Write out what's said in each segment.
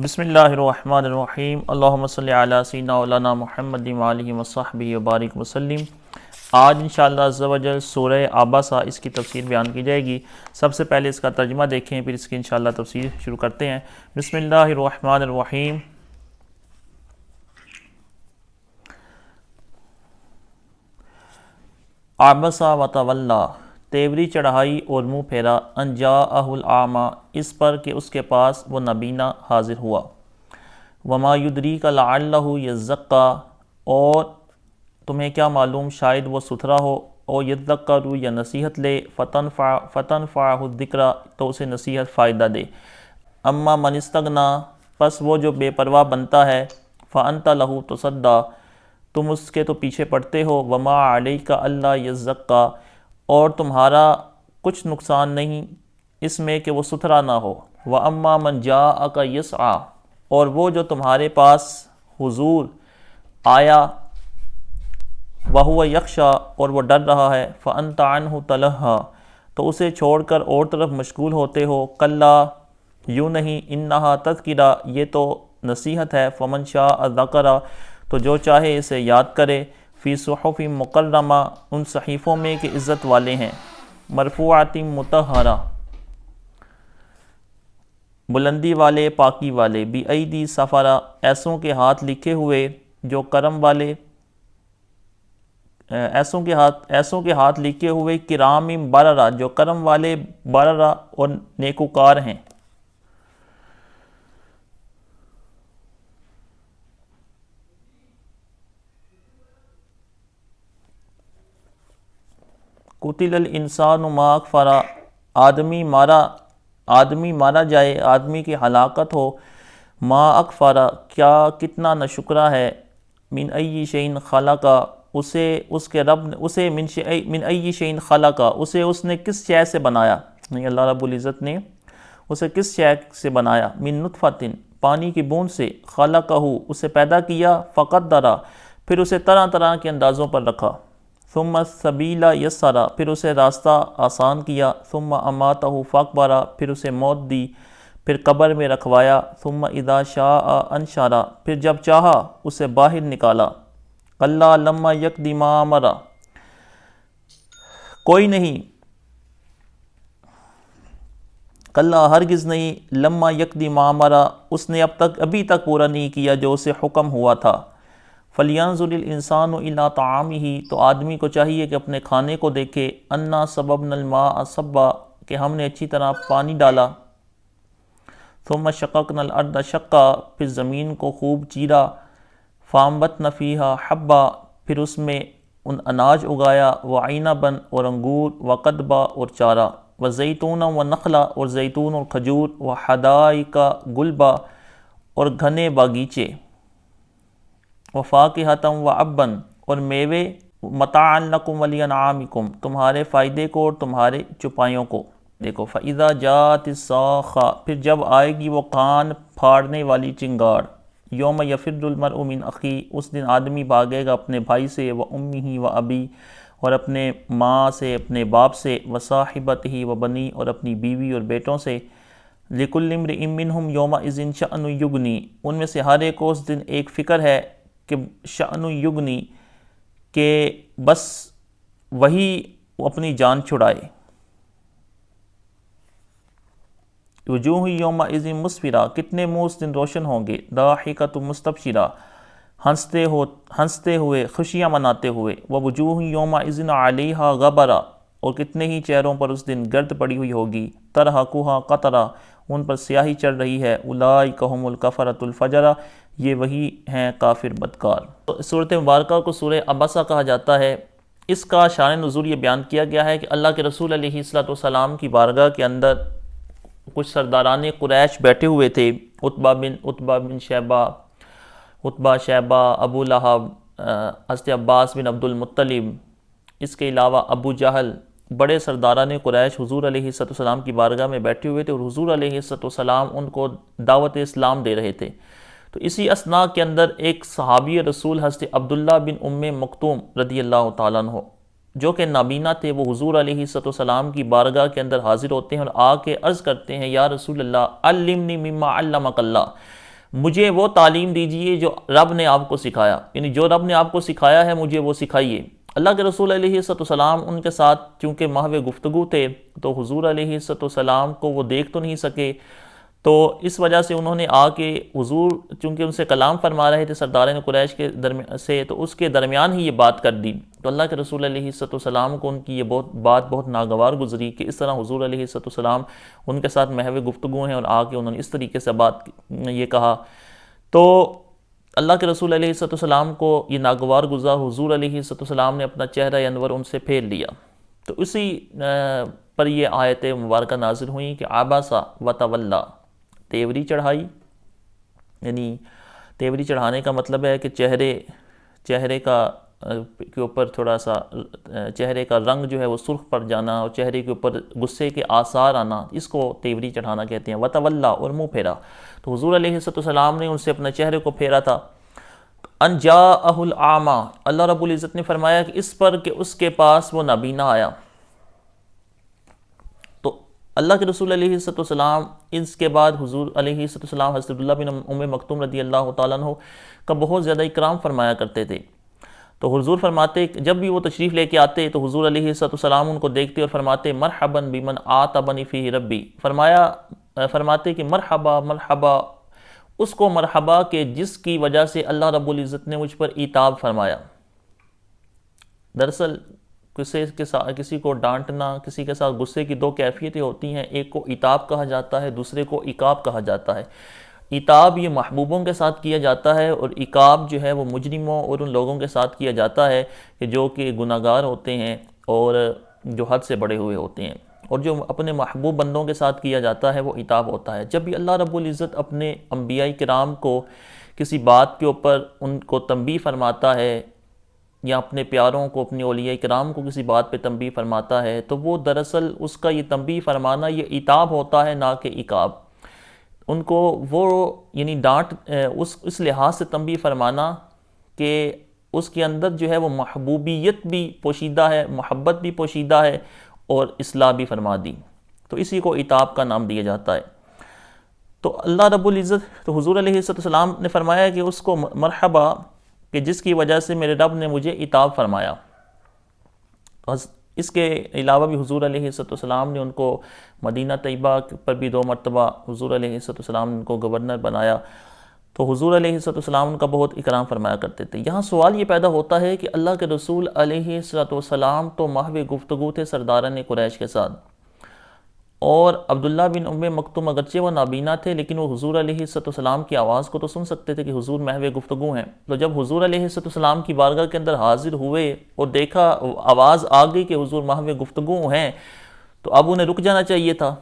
بسم اللہ الرحمن الرحیم اللہم صلی علی سیدنا مولانا محمد وآلہ وصحبہ وبارک وسلم۔ آج انشاءاللہ عز و جل سورہ عبسہ اس کی تفسیر بیان کی جائے گی۔ سب سے پہلے اس کا ترجمہ دیکھیں، پھر اس کی انشاءاللہ تفسیر شروع کرتے ہیں۔ بسم اللہ الرحمن الرحیم۔ عبسہ وتولی، تیوری چڑھائی اور منہ پھیرا، ان جاءہ الاعمی، اس پر کہ اس کے پاس وہ نابینا حاضر ہوا۔ وما یدریک لعلہ یزکی، اور تمہیں کیا معلوم شاید وہ ستھرا ہو، او یذکر یا نصیحت لے، فتنفعہ الذکری، تو اسے نصیحت فائدہ دے۔ اما من استغنی، پس وہ جو بے پرواہ بنتا ہے، فانت لہ تصدی، تم اس کے تو پیچھے پڑتے ہو۔ وما علیک الا یزکی، اور تمہارا کچھ نقصان نہیں اس میں کہ وہ ستھرا نہ ہو۔ وَأَمَّا مَنْ جَاءَكَ يَسْعَىٰ، اور وہ جو تمہارے پاس حضور آیا، وَهُوَ يَخْشَىٰ، اور وہ ڈر رہا ہے، فَأَنْتَ عَنْهُ تَلَهَّىٰ، تو اسے چھوڑ کر اور طرف مشغول ہوتے ہو۔ کَلَّا، یوں نہیں، إِنَّهَا تَذْکِرَةٌ، یہ تو نصیحت ہے۔ فَمَنْ شَاءَ ذَکَرَ، تو جو چاہے اسے یاد کرے۔ فی صحف مکرمہ، ان صحیفوں میں کہ عزت والے ہیں۔ مرفوعۃ مطہرہ، بلندی والے، پاکی والے۔ بِأَیْدِی سفرہ، ایسوں کے ہاتھ لکھے ہوئے جو کرم والے، ایسوں کے ہاتھ لکھے ہوئے، کرام بررہ، جو کرم والے، بررہ اور نیکوکار ہیں۔ قتل الانسان ما اکفرہ، آدمی مارا جائے، آدمی کی ہلاکت ہو۔ ما اکفرہ، کیا کتنا ناشکرا ہے۔ من ای شیء خلقہ، اس کے رب نے اسے من ای شیء خلقہ، اسے اس نے کس شے سے بنایا، یعنی اللہ رب العزت نے اسے کس شے سے بنایا۔ من نطفۃ، پانی کی بوند سے۔ خلقہ، اسے پیدا کیا۔ فقدرہ، پھر اسے طرح طرح کے اندازوں پر رکھا۔ ثم السبیل یسرہ، پھر اسے راستہ آسان کیا۔ ثم اماتہ فاقبرہ، پھر اسے موت دی، پھر قبر میں رکھوایا۔ ثم اذا شاء انشرہ، پھر جب چاہا اسے باہر نکالا۔ کلا لما یقض ما امرہ، کوئی نہیں، کلا ہرگز نہیں، لما یقض ما امرہ، اس نے ابھی تک پورا نہیں کیا جو اسے حکم ہوا تھا۔ فَلْيَنظُرِ الْإِنسَانُ إِلَىٰ طَعَامِهِ، تو آدمی کو چاہیے کہ اپنے کھانے کو دیکھے۔ أَنَّا صَبَبْنَا الْمَاءَ صَبًّا، کہ ہم نے اچھی طرح پانی ڈالا۔ ثُمَّ شَقَقْنَا الْأَرْضَ شَقًّا، پھر زمین کو خوب چیرا۔ فَأَنبَتْنَا فِيهَا حَبًّا، پھر اس میں اناج اگایا۔ وَعِنَبًا، اور انگور۔ وَقَضْبًا، اور چارہ۔ وَزَيْتُونًا وَنَخْلًا، اور زیتون اور کھجور۔ وَحَدَائِقَ غُلْبًا، اور گھنے باغیچے۔ وَفَاكِهَةً وَأَبًّا، اور میوے۔ مَتَاعًا لَكُمْ وَلِأَنْعَامِكُمْ، تمہارے فائدے کو اور تمہارے چوپایوں کو۔ دیکھو فَإِذَا جَاءَتِ الصَّاخَّةُ، پھر جب آئے گی وہ کان پھاڑنے والی چنگاڑ۔ یوم یفر المرء من اخیہ، اس دن آدمی بھاگے گا اپنے بھائی سے۔ وَأُمِّهِ وَأَبِيهِ، اور اپنے ماں سے، اپنے باپ سے۔ وَصَاحِبَتِهِ وَبَنِيهِ، اور اپنی بیوی اور بیٹوں سے۔ لِكُلِّ امْرِئٍ مِّنْهُمْ يَوْمَئِذٍ شَأْنٌ يُغْنِيهِ، ان میں سے ہر ایک کو اس دن ایک فکر ہے کہ شأن یغنی، کہ بس وہی اپنی جان چھڑائے۔ وجوہ یومئذ مسفرہ، کتنے منہ اس دن روشن ہوں گے۔ ضاحکۃ مستبشرہ، ہنستے ہوئے، خوشیاں مناتے ہوئے۔ ووجوہ یومئذ علیہا غبرہ، اور کتنے ہی چہروں پر اس دن گرد پڑی ہوئی ہوگی۔ ترہقھا قطرہ، ان پر سیاہی چڑھ رہی ہے۔ اولئک ھم الکفرۃ الفجرہ، یہ وہی ہیں کافر بدکار۔ صورت مبارکہ کو سورہ عبسہ کہا جاتا ہے۔ اس کا شان نزول یہ بیان کیا گیا ہے کہ اللہ کے رسول علیہ السلام کی بارگاہ کے اندر کچھ سرداران قریش بیٹھے ہوئے تھے۔ عتبہ شیبہ، ابو لہب، حضرت عباس بن عبد المطلب، اس کے علاوہ ابو جہل، بڑے سرداران قریش حضور علیہ السلام کی بارگاہ میں بیٹھے ہوئے تھے، اور حضور علیہ السلام ان کو دعوت اسلام دے رہے تھے۔ تو اسی اثناء کے اندر ایک صحابی رسول حضرت عبداللہ بن ام مکتوم رضی اللہ تعالیٰ عنہ، جو کہ نابینا تھے، وہ حضور علیہ السلام کی بارگاہ کے اندر حاضر ہوتے ہیں اور آ کے عرض کرتے ہیں، یا رسول اللہ علمنی مما علمک اللہ، مجھے وہ تعلیم دیجئے جو رب نے آپ کو سکھایا، یعنی جو رب نے آپ کو سکھایا ہے مجھے وہ سکھائیے۔ اللہ کے رسول علیہ السلام ان کے ساتھ چونکہ محو گفتگو تھے تو حضور علیہ السلام کو وہ دیکھ تو نہیں سکے، تو اس وجہ سے انہوں نے آ کے حضور چونکہ ان سے کلام فرما رہے تھے سردارین قریش کے درمیان سے، تو اس کے درمیان ہی یہ بات کر دی، تو اللہ کے رسول علیہ السلام کو ان کی یہ بات بہت ناگوار گزری کہ اس طرح حضور علیہ السلام ان کے ساتھ محو گفتگو ہیں اور آ کے انہوں نے اس طریقے سے بات یہ کہا، تو اللہ کے رسول علیہ السلام کو یہ ناگوار گزرا، حضور علیہ السلام نے اپنا چہرہ انور ان سے پھیر لیا، تو اسی پر یہ آیت مبارکہ نازل ہوئیں کہ عبس و تولی، تیوری چڑھائی، یعنی تیوری چڑھانے کا مطلب ہے کہ چہرے کا کے اوپر تھوڑا سا چہرے کا رنگ جو ہے وہ سرخ پڑ جانا اور چہرے کے اوپر غصے کے آثار آنا، اس کو تیوری چڑھانا کہتے ہیں۔ وتولا، اور منہ پھیرا، تو حضور علیہ السلام نے ان سے اپنے چہرے کو پھیرا تھا۔ ان جاءہ الاعمی، اللہ رب العزت نے فرمایا کہ اس پر کہ اس کے پاس وہ نابینا آیا، تو اللہ کے رسول علیہ السلام اس کے بعد حضور علیہ السلام حضرت عبداللہ بن ام مکتوم رضی اللہ تعالیٰ عنہ کا بہت زیادہ اکرام فرمایا کرتے تھے، تو حضور فرماتے جب بھی وہ تشریف لے کے آتے تو حضور علیہ السلام ان کو دیکھتے اور فرماتے مرحبا بمن آتبنی فیہ ربی، فرماتے کہ مرحبا مرحبا اس کو مرحبا کہ جس کی وجہ سے اللہ رب العزت نے مجھ پر عتاب فرمایا۔ دراصل کسی کو ڈانٹنا، کسی کے ساتھ غصے کی دو کیفیتیں ہوتی ہیں، ایک کو عتاب کہا جاتا ہے، دوسرے کو عقاب کہا جاتا ہے۔ عتاب یہ محبوبوں کے ساتھ کیا جاتا ہے اور عقاب جو ہے وہ مجرموں اور ان لوگوں کے ساتھ کیا جاتا ہے کہ جو کہ گناہگار ہوتے ہیں اور جو حد سے بڑے ہوئے ہوتے ہیں، اور جو اپنے محبوب بندوں کے ساتھ کیا جاتا ہے وہ عتاب ہوتا ہے۔ جب بھی اللہ رب العزت اپنے انبیاء کرام کو کسی بات کے اوپر ان کو تنبیہ فرماتا ہے یا اپنے پیاروں کو، اپنے اولیاء کرام کو کسی بات پہ تنبیہ فرماتا ہے، تو وہ دراصل اس کا یہ تنبیہ فرمانا یہ عتاب ہوتا ہے، نہ کہ عقاب۔ ان کو وہ یعنی ڈانٹ اس لحاظ سے تنبیہ فرمانا کہ اس کے اندر جو ہے وہ محبوبیت بھی پوشیدہ ہے، محبت بھی پوشیدہ ہے اور اصلاح بھی فرما دی، تو اسی کو عتاب کا نام دیا جاتا ہے۔ تو اللہ رب العزت، تو حضور علیہ السلام نے فرمایا کہ اس کو مرحبا کہ جس کی وجہ سے میرے رب نے مجھے عتاب فرمایا۔ اس کے علاوہ بھی حضور علیہ السلام نے ان کو مدینہ طیبہ پر بھی 2 مرتبہ حضور علیہ السلام نے ان کو گورنر بنایا، تو حضور علیہ السلام ان کا بہت اکرام فرمایا کرتے تھے۔ یہاں سوال یہ پیدا ہوتا ہے کہ اللہ کے رسول علیہ السلام تو محو گفتگو تھے سرداران قریش کے ساتھ، اور عبداللہ بن ام مکتوم اگرچہ وہ نابینا تھے لیکن وہ حضور علیہ السلام کی آواز کو تو سن سکتے تھے کہ حضور محو گفتگو ہیں، تو جب حضور علیہ السلام کی بارگاہ کے اندر حاضر ہوئے اور دیکھا آواز آ گئی کہ حضور محو گفتگو ہیں، تو اب انہیں رک جانا چاہیے تھا،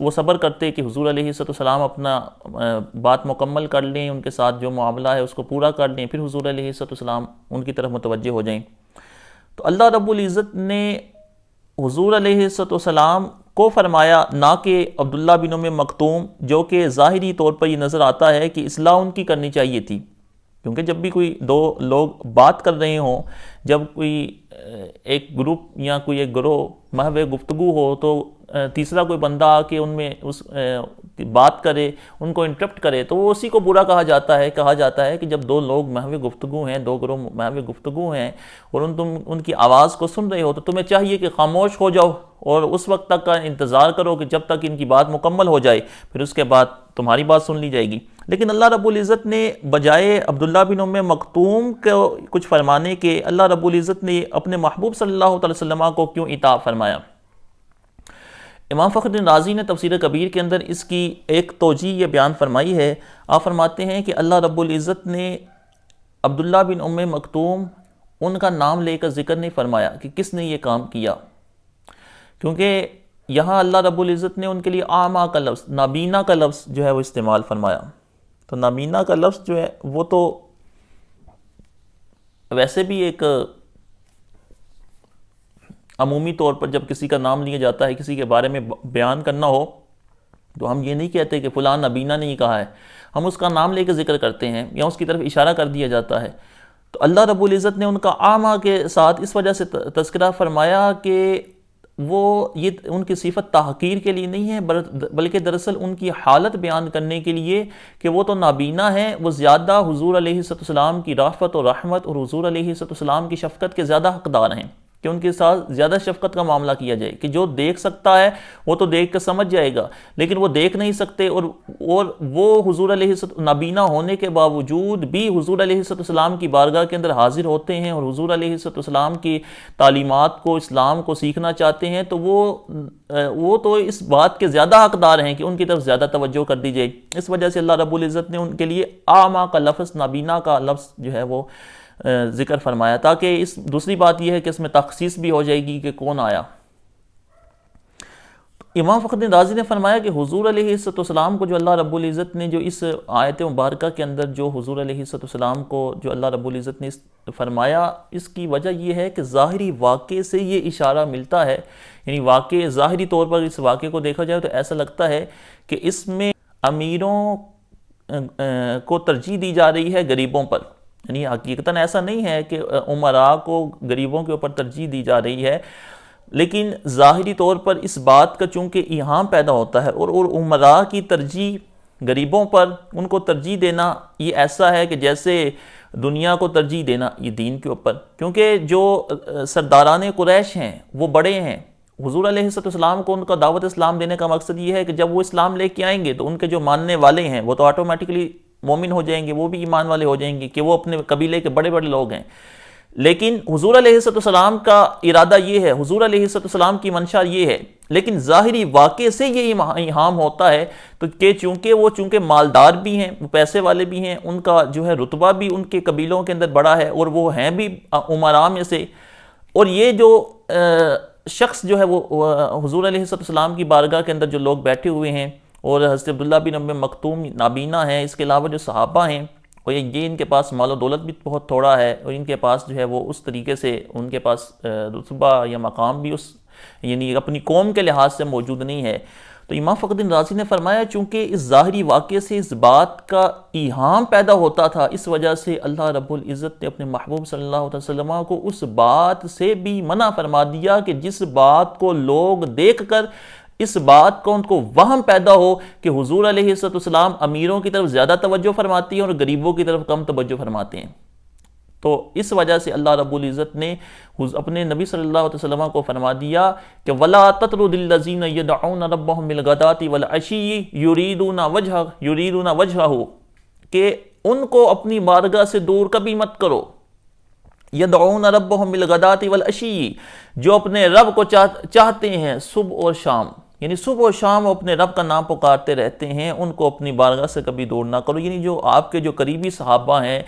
وہ صبر کرتے کہ حضور علیہ السلام اپنا بات مکمل کر لیں، ان کے ساتھ جو معاملہ ہے اس کو پورا کر لیں، پھر حضور علیہ السلام ان کی طرف متوجہ ہو جائیں۔ تو اللہ رب العزت نے حضور علیہ السلام کو فرمایا، نہ کہ عبداللہ بن ام مکتوم، جو کہ ظاہری طور پر یہ نظر آتا ہے کہ اصلاح ان کی کرنی چاہیے تھی، کیونکہ جب بھی کوئی 2 لوگ بات کر رہے ہوں، جب کوئی ایک گروپ یا کوئی ایک گروہ محو گفتگو ہو تو تیسرا کوئی بندہ آ کے ان میں اس بات کرے، ان کو انٹرپٹ کرے، تو وہ اسی کو برا کہا جاتا ہے کہ جب 2 لوگ محو گفتگو ہیں، 2 گروہ محو گفتگو ہیں اور تم ان کی آواز کو سن رہے ہو، تو تمہیں چاہیے کہ خاموش ہو جاؤ اور اس وقت تک کا انتظار کرو کہ جب تک ان کی بات مکمل ہو جائے، پھر اس کے بعد تمہاری بات سن لی جائے گی۔ لیکن اللہ رب العزت نے بجائے عبداللہ بن ام مکتوم کو کچھ فرمانے کے، اللہ رب العزت نے اپنے محبوب صلی اللہ علیہ وسلم کو کیوں عتاب فرمایا؟ امام فخر الدین رازی نے تفسیر کبیر کے اندر اس کی ایک توجیہ یہ بیان فرمائی ہے۔ آپ فرماتے ہیں کہ اللہ رب العزت نے عبداللہ بن ام مکتوم ان کا نام لے کر ذکر نہیں فرمایا کہ کس نے یہ کام کیا، کیونکہ یہاں اللہ رب العزت نے ان کے لیے اعمیٰ کا لفظ، نابینا کا لفظ جو ہے وہ استعمال فرمایا، تو نابینا کا لفظ جو ہے وہ تو ویسے بھی ایک عمومی طور پر جب کسی کا نام لیا جاتا ہے، کسی کے بارے میں بیان کرنا ہو، تو ہم یہ نہیں کہتے کہ فلاں نابینا نے یہ کہا ہے، ہم اس کا نام لے کے ذکر کرتے ہیں یا اس کی طرف اشارہ کر دیا جاتا ہے۔ تو اللہ رب العزت نے ان کا اعمیٰ کے ساتھ اس وجہ سے تذکرہ فرمایا کہ وہ یہ ان کی صفت تحقیر کے لیے نہیں ہے، بلکہ دراصل ان کی حالت بیان کرنے کے لیے کہ وہ تو نابینا ہیں، وہ زیادہ حضور علیہ السلام کی رافت و رحمت اور حضور علیہ السلام کی شفقت کے زیادہ حقدار ہیں، کہ ان کے ساتھ زیادہ شفقت کا معاملہ کیا جائے، کہ جو دیکھ سکتا ہے وہ تو دیکھ کر سمجھ جائے گا، لیکن وہ دیکھ نہیں سکتے، اور وہ حضور علیہ نابینا ہونے کے باوجود بھی حضور علیہ السلام کی بارگاہ کے اندر حاضر ہوتے ہیں اور حضور علیہ السلام کی تعلیمات کو، اسلام کو سیکھنا چاہتے ہیں، تو وہ تو اس بات کے زیادہ حقدار ہیں کہ ان کی طرف زیادہ توجہ کر دی جائے۔ اس وجہ سے اللہ رب العزت نے ان کے لیے اعمیٰ کا لفظ، نابینا کا لفظ جو ہے وہ ذکر فرمایا، تاکہ دوسری بات یہ ہے کہ اس میں تخصیص بھی ہو جائے گی کہ کون آیا۔ امام فخر الدین رازی نے فرمایا کہ حضور علیہ السلام کو جو اللہ رب العزت نے جو اس آیت مبارکہ کے اندر جو حضور علیہ السلام کو جو اللہ رب العزت نے فرمایا، اس کی وجہ یہ ہے کہ ظاہری واقعے سے یہ اشارہ ملتا ہے، یعنی واقع ظاہری طور پر اس واقعے کو دیکھا جائے تو ایسا لگتا ہے کہ اس میں امیروں کو ترجیح دی جا رہی ہے غریبوں پر، یعنی حقیقتاً ایسا نہیں ہے کہ امراء کو غریبوں کے اوپر ترجیح دی جا رہی ہے، لیکن ظاہری طور پر اس بات کا چونکہ ایہام پیدا ہوتا ہے، اور امراء کی ترجیح غریبوں پر، ان کو ترجیح دینا یہ ایسا ہے کہ جیسے دنیا کو ترجیح دینا یہ دین کے اوپر، کیونکہ جو سرداران قریش ہیں وہ بڑے ہیں، حضور علیہ السلام کو ان کا دعوت اسلام دینے کا مقصد یہ ہے کہ جب وہ اسلام لے کے آئیں گے تو ان کے جو ماننے والے ہیں وہ تو آٹومیٹکلی مومن ہو جائیں گے، وہ بھی ایمان والے ہو جائیں گے کہ وہ اپنے قبیلے کے بڑے بڑے لوگ ہیں، لیکن حضور علیہ السلام کا ارادہ یہ ہے، حضور علیہ السلام کی منشا یہ ہے، لیکن ظاہری واقعے سے یہ ایہام ہوتا ہے تو کہ چونکہ مالدار بھی ہیں، وہ پیسے والے بھی ہیں، ان کا جو ہے رتبہ بھی ان کے قبیلوں کے اندر بڑا ہے، اور وہ ہیں بھی امراء میں سے، اور یہ جو شخص جو ہے وہ حضور علیہ السلام کی بارگاہ کے اندر جو لوگ بیٹھے ہوئے ہیں، اور حضرت عبداللہ بن ام مکتوم نابینا ہیں، اس کے علاوہ جو صحابہ ہیں، اور یہ ان کے پاس مال و دولت بھی بہت تھوڑا ہے، اور ان کے پاس جو ہے وہ اس طریقے سے ان کے پاس رتبہ یا مقام بھی یعنی اپنی قوم کے لحاظ سے موجود نہیں ہے، تو امام فخر الدین رازی نے فرمایا چونکہ اس ظاہری واقعے سے اس بات کا ایہام پیدا ہوتا تھا، اس وجہ سے اللہ رب العزت نے اپنے محبوب صلی اللہ علیہ وسلم کو اس بات سے بھی منع فرما دیا کہ جس بات کو لوگ دیکھ کر اس بات کو ان کو وہم پیدا ہو کہ حضور علیہ السلام امیروں کی طرف زیادہ توجہ فرماتی ہیں اور غریبوں کی طرف کم توجہ فرماتے ہیں، تو اس وجہ سے اللہ رب العزت نے اپنے نبی صلی اللہ علیہ وسلم کو فرما دیا کہ وَلَا تَطْرُدِ الَّذِينَ يَدْعُونَ رَبَّهُمْ بِالْغَدَاةِ وَالْعَشِيِّ يُرِيدُونَ وَجْهَهُ، کہ ان کو اپنی بارگاہ سے دور کبھی مت کرو، یدعون ربهم بالغداة والعشی، جو اپنے رب کو چاہتے ہیں صبح اور شام، یعنی صبح و شام وہ اپنے رب کا نام پکارتے رہتے ہیں، ان کو اپنی بارگاہ سے کبھی دور نہ کرو، یعنی جو آپ کے جو قریبی صحابہ ہیں،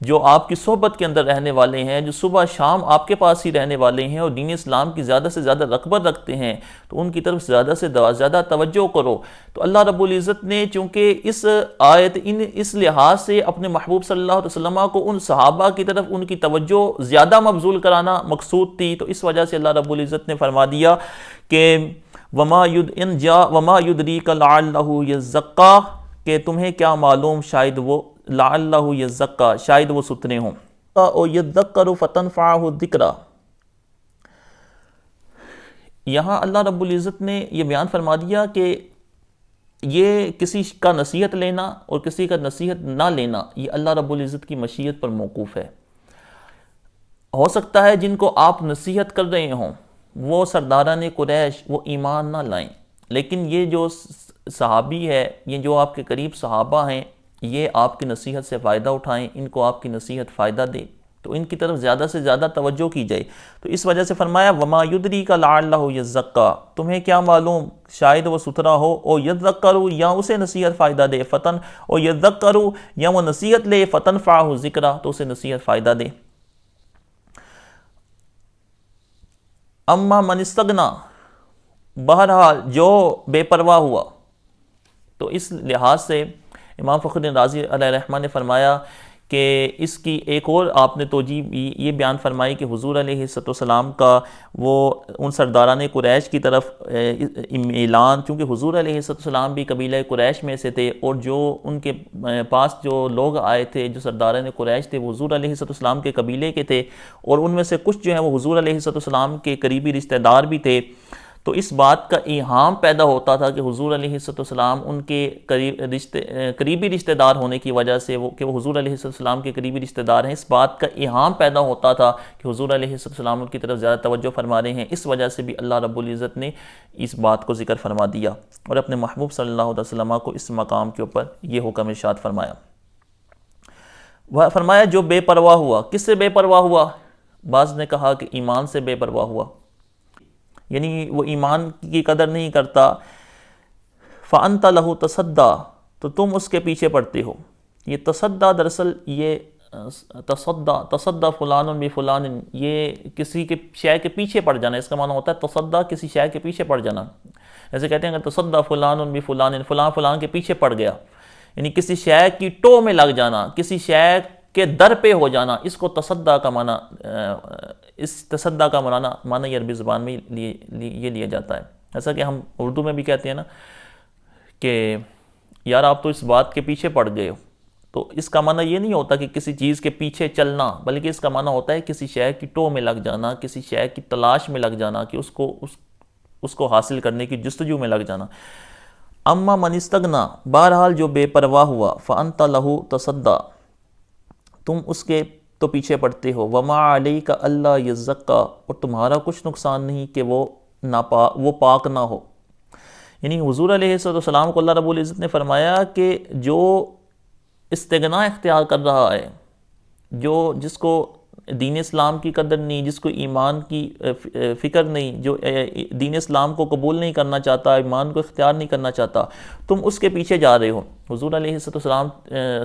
جو آپ کی صحبت کے اندر رہنے والے ہیں، جو صبح شام آپ کے پاس ہی رہنے والے ہیں اور دین اسلام کی زیادہ سے زیادہ رغبت رکھتے ہیں، تو ان کی طرف زیادہ سے زیادہ توجہ کرو۔ تو اللہ رب العزت نے چونکہ اس آیت اس لحاظ سے اپنے محبوب صلی اللہ علیہ وسلم کو ان صحابہ کی طرف ان کی توجہ زیادہ مبذول کرانا مقصود تھی، تو اس وجہ سے اللہ رب العزت نے فرما دیا کہ وَمَا يُدْرِيكَ لَعَلَّهُ يَزَّكَّىٰ، کہ تمہیں کیا معلوم شاید وہ لعلہ یزکا، شاید وہ سترے ہوں، او یذکر فتنفعہ الذکرہ۔ یہاں اللہ رب العزت نے یہ بیان فرما دیا کہ یہ کسی کا نصیحت لینا اور کسی کا نصیحت نہ لینا یہ اللہ رب العزت کی مشیت پر موقوف ہے۔ ہو سکتا ہے جن کو آپ نصیحت کر رہے ہوں وہ سرداران قریش وہ ایمان نہ لائیں، لیکن یہ جو صحابی ہے، یہ جو آپ کے قریب صحابہ ہیں، یہ آپ کی نصیحت سے فائدہ اٹھائیں، ان کو آپ کی نصیحت فائدہ دے، تو ان کی طرف زیادہ سے زیادہ توجہ کی جائے۔ تو اس وجہ سے فرمایا وَمَا يُدْرِيكَ لَعَلَّهُ يَزَّكَّىٰ، تمہیں کیا معلوم شاید وہ ستھرا ہو، او يَذَّكَّرُ، یا اسے نصیحت فائدہ دے، او يَذَّكَّرُ، یا وہ نصیحت لے، فَتَنْفَعَهُ الذِّكْرَىٰ، تو اسے نصیحت فائدہ دے۔ اما من استغنا، بہرحال جو بے پرواہ ہوا، تو اس لحاظ سے امام فخر الدین رازی علیہ الرحمہ نے فرمایا کہ اس کی ایک اور آپ نے توجیہ یہ بیان فرمائی کہ حضور علیہ السلام کا وہ ان سرداران قریش کی طرف اعلان، چونکہ حضور علیہ السلام بھی قبیلہ قریش میں سے تھے، اور جو ان کے پاس جو لوگ آئے تھے جو سرداران قریش تھے وہ حضور علیہ السلام کے قبیلے کے تھے، اور ان میں سے کچھ جو ہیں وہ حضور علیہ السلام کے قریبی رشتہ دار بھی تھے۔ تو اس بات کا ایہام پیدا ہوتا تھا کہ حضور علیہ السلام ان کے قریبی رشتہ دار ہونے کی وجہ سے کہ وہ حضور علیہ السلام کے قریبی رشتہ دار ہیں، اس بات کا ایہام پیدا ہوتا تھا کہ حضور علیہ السلام ان کی طرف زیادہ توجہ فرما رہے ہیں۔ اس وجہ سے بھی اللہ رب العزت نے اس بات کو ذکر فرما دیا اور اپنے محبوب صلی اللہ علیہ وسلم کو اس مقام کے اوپر یہ حکم ارشاد فرمایا۔ وہ فرمایا جو بے پرواہ ہوا، کس سے بے پرواہ ہوا؟ بعض نے کہا کہ ایمان سے بے پرواہ ہوا، یعنی وہ ایمان کی قدر نہیں کرتا۔ فَأَنْتَ لَهُ تَصَدَّى، تو تم اس کے پیچھے پڑتے ہو۔ یہ تصدّیٰ دراصل یہ تصدّیٰ فلان بفلان، یہ کسی کے شے کے پیچھے پڑ جانا، اس کا معنی ہوتا ہے تصدّیٰ کسی شے کے پیچھے پڑ جانا۔ ایسے کہتے ہیں کہ تصدّیٰ فلان بفلان، فلان فلان کے پیچھے پڑ گیا، یعنی کسی شے کی ٹو میں لگ جانا، کسی شے کے در پہ ہو جانا، اس کو تصدّیٰ کا معنی، اس تصدّیٰ کا معنی یہ عربی زبان میں یہ لیا جاتا ہے۔ ایسا کہ ہم اردو میں بھی کہتے ہیں نا کہ یار آپ تو اس بات کے پیچھے پڑ گئے ہو، تو اس کا معنی یہ نہیں ہوتا کہ کسی چیز کے پیچھے چلنا، بلکہ اس کا معنی ہوتا ہے کسی شے کی ٹو میں لگ جانا، کسی شے کی تلاش میں لگ جانا، کہ اس کو حاصل کرنے کی جستجو میں لگ جانا۔ اما من استغنا، بہرحال جو بے پرواہ ہوا، فانت لہو تصدّیٰ، تم اس کے تو پیچھے پڑتے ہو۔ وما علیک الا یزکا، اور تمہارا کچھ نقصان نہیں کہ وہ پاک نہ ہو۔ یعنی حضور علیہ السلام کو اللہ رب العزت نے فرمایا کہ جو استغنا اختیار کر رہا ہے، جس کو دین اسلام کی قدر نہیں، جس کو ایمان کی فکر نہیں، جو دین اسلام کو قبول نہیں کرنا چاہتا، ایمان کو اختیار نہیں کرنا چاہتا، تم اس کے پیچھے جا رہے ہو۔ حضور علیہ السلام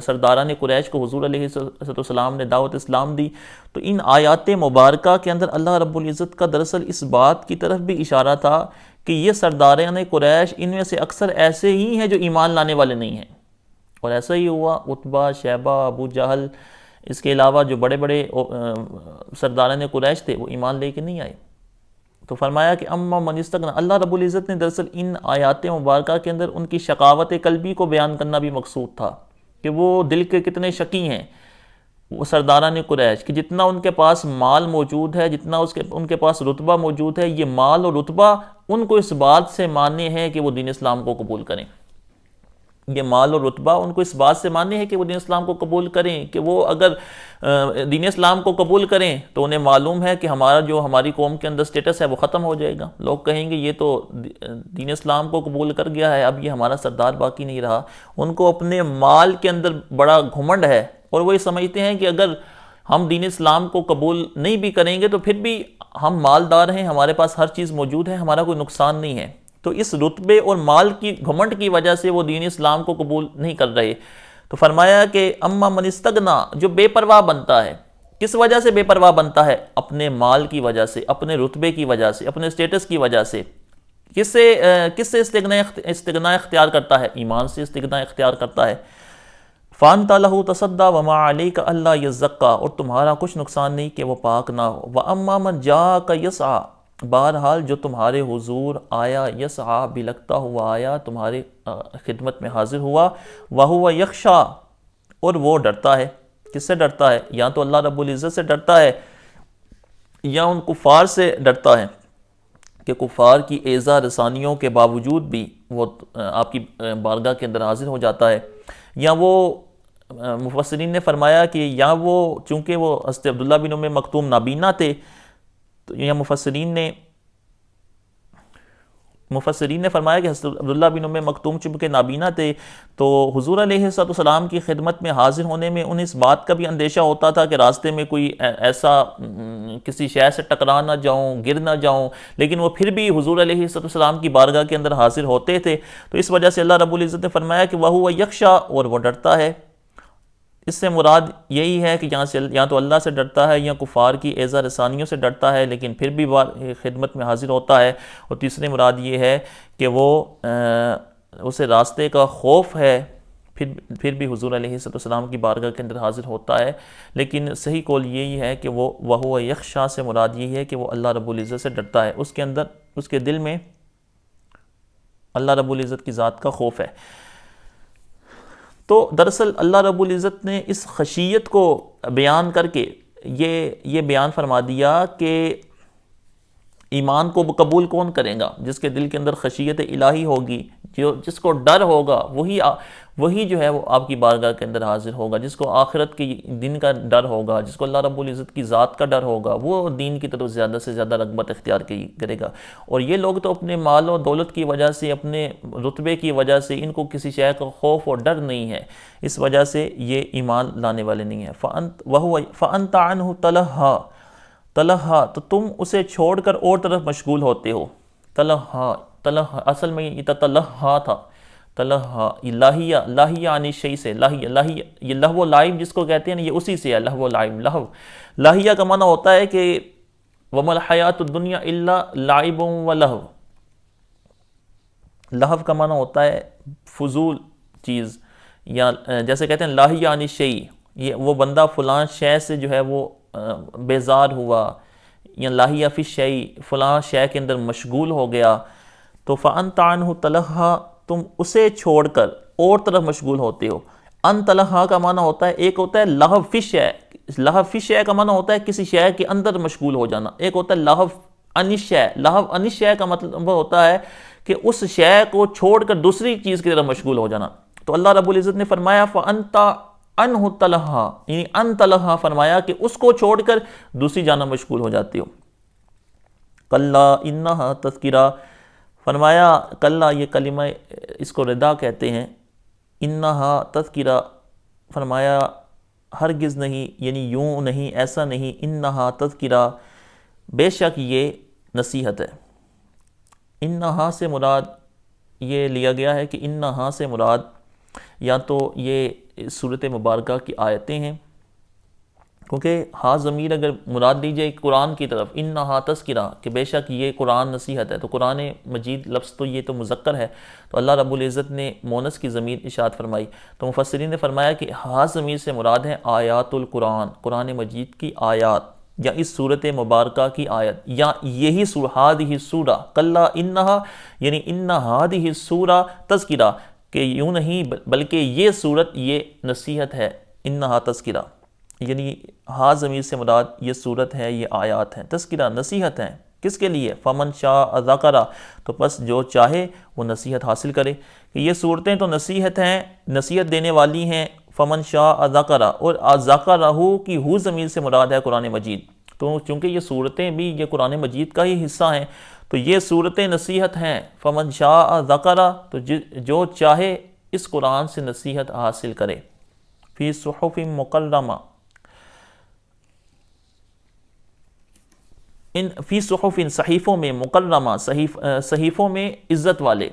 سرداران قریش کو حضور علیہ السلام نے دعوت اسلام دی، تو ان آیات مبارکہ کے اندر اللہ رب العزت کا دراصل اس بات کی طرف بھی اشارہ تھا کہ یہ سرداران قریش ان میں سے اکثر ایسے ہی ہیں جو ایمان لانے والے نہیں ہیں، اور ایسا ہی ہوا۔ عتبہ، شیبہ، ابو جہل، اس کے علاوہ جو بڑے بڑے سرداران قریش تھے وہ ایمان لے کے نہیں آئے۔ تو فرمایا کہ اما من استغنا، اللہ رب العزت نے دراصل ان آیات مبارکہ کے اندر ان کی شقاوت قلبی کو بیان کرنا بھی مقصود تھا کہ وہ دل کے کتنے شقی ہیں وہ سرداران قریش، کہ جتنا ان کے پاس مال موجود ہے، جتنا ان کے پاس رتبہ موجود ہے، یہ مال اور رتبہ ان کو اس بات سے ماننے ہیں کہ وہ دین اسلام کو قبول کریں۔ یہ مال اور رتبہ ان کو اس بات سے ماننے ہیں کہ وہ دین اسلام کو قبول کریں، کہ وہ اگر دین اسلام کو قبول کریں تو انہیں معلوم ہے کہ ہماری قوم کے اندر سٹیٹس ہے وہ ختم ہو جائے گا، لوگ کہیں گے یہ تو دین اسلام کو قبول کر گیا ہے، اب یہ ہمارا سردار باقی نہیں رہا۔ ان کو اپنے مال کے اندر بڑا گھمنڈ ہے، اور وہ یہ سمجھتے ہیں کہ اگر ہم دین اسلام کو قبول نہیں بھی کریں گے تو پھر بھی ہم مالدار ہیں، ہمارے پاس ہر چیز موجود ہے، ہمارا کوئی نقصان نہیں ہے۔ تو اس رتبے اور مال کی گھمنڈ کی وجہ سے وہ دین اسلام کو قبول نہیں کر رہے۔ تو فرمایا کہ اما من استغنا، جو بے پرواہ بنتا ہے، کس وجہ سے بے پرواہ بنتا ہے؟ اپنے مال کی وجہ سے، اپنے رتبے کی وجہ سے، اپنے سٹیٹس کی وجہ سے۔ کس سے استغنا اختیار کرتا ہے؟ ایمان سے استغنا اختیار کرتا ہے۔ فانت لہو تصدّیٰ وما علیک الا یزکا، اور تمہارا کچھ نقصان نہیں کہ وہ پاک نہ ہو۔ واما من جاءک یسعی، بہرحال جو تمہارے حضور آیا، یسعی بلکتا ہوا آیا، تمہاری خدمت میں حاضر ہوا، وہو یخشی، اور وہ ڈرتا ہے۔ کس سے ڈرتا ہے؟ یا تو اللہ رب العزت سے ڈرتا ہے، یا ان کفار سے ڈرتا ہے کہ کفار کی ایذا رسانیوں کے باوجود بھی وہ آپ کی بارگاہ کے اندر حاضر ہو جاتا ہے۔ یا وہ مفسرین نے فرمایا کہ یا وہ چونکہ وہ حضرت عبداللہ بن ام مکتوم نابینا تھے، تو یا مفسرین نے فرمایا کہ حضرت عبداللہ بن ام مکتوم چونکہ نابینا تھے تو حضور علیہ السلام کی خدمت میں حاضر ہونے میں انہیں اس بات کا بھی اندیشہ ہوتا تھا کہ راستے میں کوئی ایسا کسی شے سے ٹکرا نہ جاؤں، گر نہ جاؤں، لیکن وہ پھر بھی حضور علیہ السلام کی بارگاہ کے اندر حاضر ہوتے تھے۔ تو اس وجہ سے اللہ رب العزت نے فرمایا کہ وہو یخشی، اور وہ ڈرتا ہے۔ اس سے مراد یہی ہے کہ یا تو اللہ سے ڈرتا ہے یا کفار کی ایذا رسانیوں سے ڈرتا ہے، لیکن پھر بھی خدمت میں حاضر ہوتا ہے۔ اور تیسری مراد یہ ہے کہ وہ اسے راستے کا خوف ہے، پھر بھی حضور علیہ السلام کی بارگاہ کے اندر حاضر ہوتا ہے، لیکن صحیح قول یہی ہے کہ وہ وہو یخشا سے مراد یہی ہے کہ وہ اللہ رب العزت سے ڈرتا ہے، اس کے اندر اس کے دل میں اللہ رب العزت کی ذات کا خوف ہے۔ تو دراصل اللہ رب العزت نے اس خشیت کو بیان کر کے یہ بیان فرما دیا کہ ایمان کو قبول کون کرے گا؟ جس کے دل کے اندر خشیت الہی ہوگی، جس کو ڈر ہوگا، وہی جو ہے وہ آپ کی بارگاہ کے اندر حاضر ہوگا۔ جس کو آخرت کی دن کا ڈر ہوگا، جس کو اللہ رب العزت کی ذات کا ڈر ہوگا، وہ دین کی طرف زیادہ سے زیادہ رغبت اختیار کرے گا۔ اور یہ لوگ تو اپنے مال و دولت کی وجہ سے، اپنے رتبے کی وجہ سے، ان کو کسی شے کا خوف اور ڈر نہیں ہے، اس وجہ سے یہ ایمان لانے والے نہیں ہیں۔ فَأَنْتَ عَنْهُ تَلَہَّا، تو تم اسے چھوڑ کر اور طرف مشغول ہوتے ہو۔ تلہا اصل میں یہ تلہا تھا، تلہا لاہیہ یعنی شیء سے، لاہیہ یہ لہو و لعب جس کو کہتے ہیں نا، یہ اسی سے ہے، لہو و لعب۔ لاہیہ کا معنی ہوتا ہے کہ وَمَا الْحَيَاةُ الدُّنْيَا إِلَّا لَعِبٌ وَلَہْوٌ۔ لہو کا معنی ہوتا ہے فضول چیز، یا جیسے کہتے ہیں لاہیہ یعنی شیء، یہ وہ بندہ فلاں شے سے جو ہے وہ بیزار ہوا، یا لاہیہ فی الشیء فلاں شے کے اندر مشغول ہو گیا۔ تو فَأَنْتَ عَنْهُ تَلَہَّا، تم اسے چھوڑ کر اور طرف مشغول ہوتے ہو۔ ان تلہا کا معنی ہوتا ہے، ایک ہوتا ہے لہو فی الشیء، لہو فی الشیء کا معنی ہوتا ہے کسی شے کے اندر مشغول ہو جانا، ایک ہوتا ہے لہو عن الشیء۔ لہو عن الشیء کا مطلب ہوتا ہے کہ اس شے کو چھوڑ کر دوسری چیز کی طرف مشغول ہو جانا۔ تو اللہ رب العزت نے فرمایا فَأَنْتَ عَنْهُ تَلَہَّا، یعنی ان تلہا فرمایا کہ اس کو چھوڑ کر دوسری جانب مشغول ہو جاتے ہو۔ کلا انہا تذکرہ، فرمایا کلا، یہ کلمہ اس کو ردا کہتے ہیں، انہا تذکرہ، فرمایا ہرگز نہیں، یعنی یوں نہیں، ایسا نہیں، انہا تذکرہ، بے شک یہ نصیحت ہے۔ انہا سے مراد یہ لیا گیا ہے کہ انہا سے مراد یا تو یہ سورۃ مبارکہ کی آیتیں ہیں، کیونکہ ہا ضمیر اگر مراد لی جائے قرآن کی طرف، انہا تذکرہ، کہ بے شک یہ قرآن نصیحت ہے، تو قرآن مجید لفظ تو یہ تو مذکر ہے، تو اللہ رب العزت نے مونس کی ضمیر ارشاد فرمائی، تو مفسرین نے فرمایا کہ ہا ضمیر سے مراد ہے آیات القرآن، قرآن مجید کی آیات، یا اس صورت مبارکہ کی آیت، یا یہی ہذہ سورہ، کلا انہا یعنی ان ہذہ سورہ تذکرہ، کہ یوں نہیں بلکہ یہ صورت یہ نصیحت ہے، انہا تذکرہ، یعنی ہا ضمیر سے مراد یہ صورت ہے، یہ آیات ہیں، تذکرہ نصیحت ہیں، کس کے لیے؟ فمن شاء ذکرہ، تو پس جو چاہے وہ نصیحت حاصل کرے، کہ یہ صورتیں تو نصیحت ہیں، نصیحت دینے والی ہیں، فمن شاء ذکرہ، اور ذکرہ کی ہو ضمیر سے مراد ہے قرآن مجید، تو چونکہ یہ صورتیں بھی یہ قرآن مجید کا ہی حصہ ہیں، تو یہ صورتیں نصیحت ہیں، فمن شاء ذکرہ، تو جو چاہے اس قرآن سے نصیحت حاصل کرے، فی صحف مکرمہ، فی صحف صحیفوں میں، مکرمہ صحیفوں میں عزت والے،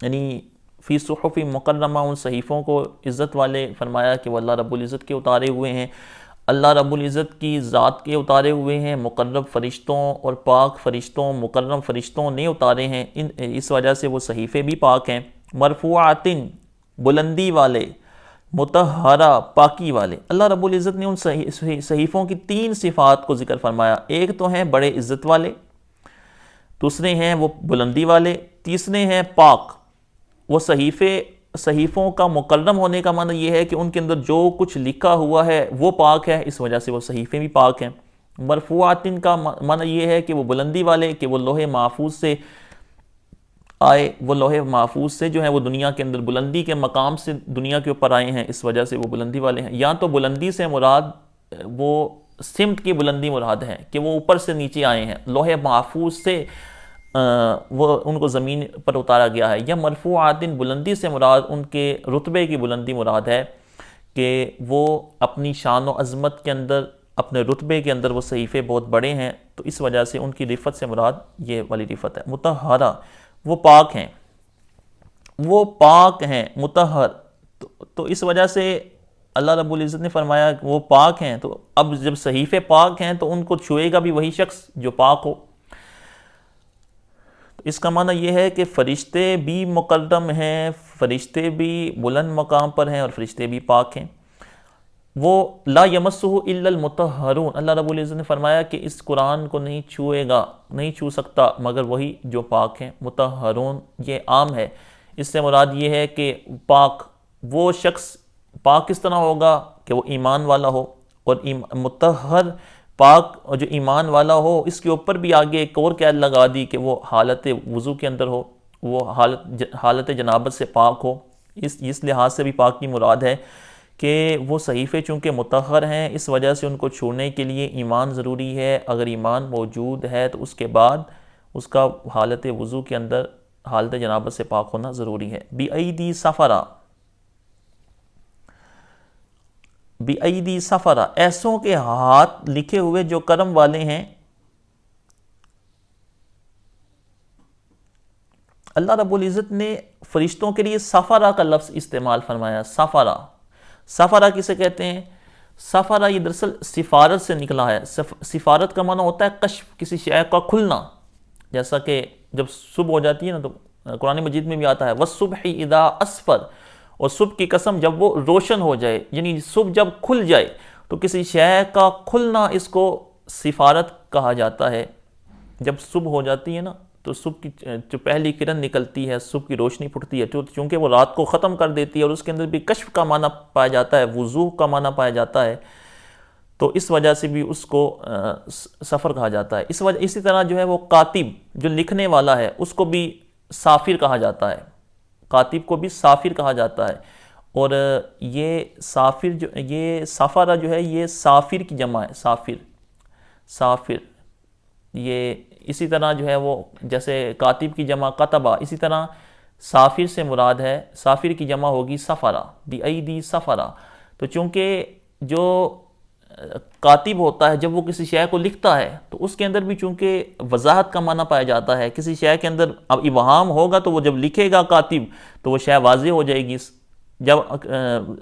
یعنی فی صحف مکرمہ، ان صحیفوں کو عزت والے فرمایا کہ وہ اللہ رب العزت کے اتارے ہوئے ہیں، اللہ رب العزت کی ذات کے اتارے ہوئے ہیں، مقرب فرشتوں اور پاک فرشتوں، مکرم فرشتوں نے اتارے ہیں، اس وجہ سے وہ صحیفے بھی پاک ہیں، مرفوعات بلندی والے، مطہرہ پاکی والے۔ اللہ رب العزت نے ان صحیفوں کی 3 صفات کو ذکر فرمایا، ایک تو ہیں بڑے عزت والے، دوسرے ہیں وہ بلندی والے، تیسرے ہیں پاک۔ وہ صحیفوں کا مکرم ہونے کا معنی یہ ہے کہ ان کے اندر جو کچھ لکھا ہوا ہے وہ پاک ہے، اس وجہ سے وہ صحیفے بھی پاک ہیں۔ مرفوعات کا معنی یہ ہے کہ وہ بلندی والے، کہ وہ لوح محفوظ سے آئے، وہ لوح محفوظ سے جو ہے وہ دنیا کے اندر بلندی کے مقام سے دنیا کے اوپر آئے ہیں، اس وجہ سے وہ بلندی والے ہیں۔ یا تو بلندی سے مراد وہ سمت کی بلندی مراد ہے کہ وہ اوپر سے نیچے آئے ہیں، لوح محفوظ سے وہ ان کو زمین پر اتارا گیا ہے، یا مرفوعات بلندی سے مراد ان کے رتبے کی بلندی مراد ہے کہ وہ اپنی شان و عظمت کے اندر، اپنے رتبے کے اندر وہ صحیفے بہت بڑے ہیں، تو اس وجہ سے ان کی رفت سے مراد یہ والی رفت ہے۔ مطہرہ، وہ پاک ہیں، وہ پاک ہیں، مطہر، تو اس وجہ سے اللہ رب العزت نے فرمایا کہ وہ پاک ہیں، تو اب جب صحیفے پاک ہیں تو ان کو چھوئے گا بھی وہی شخص جو پاک ہو۔ تو اس کا معنی یہ ہے کہ فرشتے بھی مکرم ہیں، فرشتے بھی بلند مقام پر ہیں، اور فرشتے بھی پاک ہیں۔ وہ لا یمسہ الا المطہرون، اللہ رب العزت نے فرمایا کہ اس قرآن کو نہیں چھوئے گا، نہیں چھو سکتا مگر وہی جو پاک ہیں۔ مطہرون یہ عام ہے، اس سے مراد یہ ہے کہ پاک، وہ شخص پاک کس طرح ہوگا کہ وہ ایمان والا ہو، اور مطہر پاک اور جو ایمان والا ہو، اس کے اوپر بھی آگے ایک اور قید لگا دی کہ وہ حالت وضو کے اندر ہو، وہ حالت جنابت سے پاک ہو۔ اس لحاظ سے بھی پاک کی مراد ہے کہ وہ صحیفے چونکہ مطہر ہیں، اس وجہ سے ان کو چھوڑنے کے لیے ایمان ضروری ہے۔ اگر ایمان موجود ہے تو اس کے بعد اس کا حالت وضو کے اندر حالت جنابت سے پاک ہونا ضروری ہے۔ بِأَيْدِي سَفَرَا، بِأَيْدِي سَفَرَا، ایسوں کے ہاتھ لکھے ہوئے جو کرم والے ہیں۔ اللہ رب العزت نے فرشتوں کے لیے سفرا کا لفظ استعمال فرمایا۔ سفرا، سفرا کسے کہتے ہیں؟ سفرا یہ دراصل سفارت سے نکلا ہے۔ سفارت کا معنی ہوتا ہے کشف، کسی شے کا کھلنا، جیسا کہ جب صبح ہو جاتی ہے نا تو قرآن مجید میں بھی آتا ہے وَالصُّبْحِ اِذَا أَسْفَرَ، اور صبح کی قسم جب وہ روشن ہو جائے، یعنی صبح جب کھل جائے، تو کسی شے کا کھلنا اس کو سفارت کہا جاتا ہے۔ جب صبح ہو جاتی ہے نا تو صبح کی جو پہلی کرن نکلتی ہے، صبح کی روشنی پھٹتی ہے، چونکہ وہ رات کو ختم کر دیتی ہے، اور اس کے اندر بھی کشف کا معنی پایا جاتا ہے، وضوح کا معنی پایا جاتا ہے، تو اس وجہ سے بھی اس کو سفر کہا جاتا ہے۔ اسی طرح جو ہے وہ کاتب، جو لکھنے والا ہے، اس کو بھی سافر کہا جاتا ہے، کاتب کو بھی سافر کہا جاتا ہے۔ اور یہ سافر جو، یہ سفرہ جو ہے یہ سافر کی جمع ہے، سافر یہ اسی طرح جو ہے وہ جیسے کاتب کی جمع کتبہ، اسی طرح سافر سے مراد ہے، سافر کی جمع ہوگی سفرہ، بِأَيْدِي سَفَرَا۔ تو چونکہ جو کاتب ہوتا ہے جب وہ کسی شے کو لکھتا ہے تو اس کے اندر بھی چونکہ وضاحت کا معنی پایا جاتا ہے، کسی شے کے اندر اب ابہام ہوگا تو وہ جب لکھے گا کاتب تو وہ شے واضح ہو جائے گی۔ جب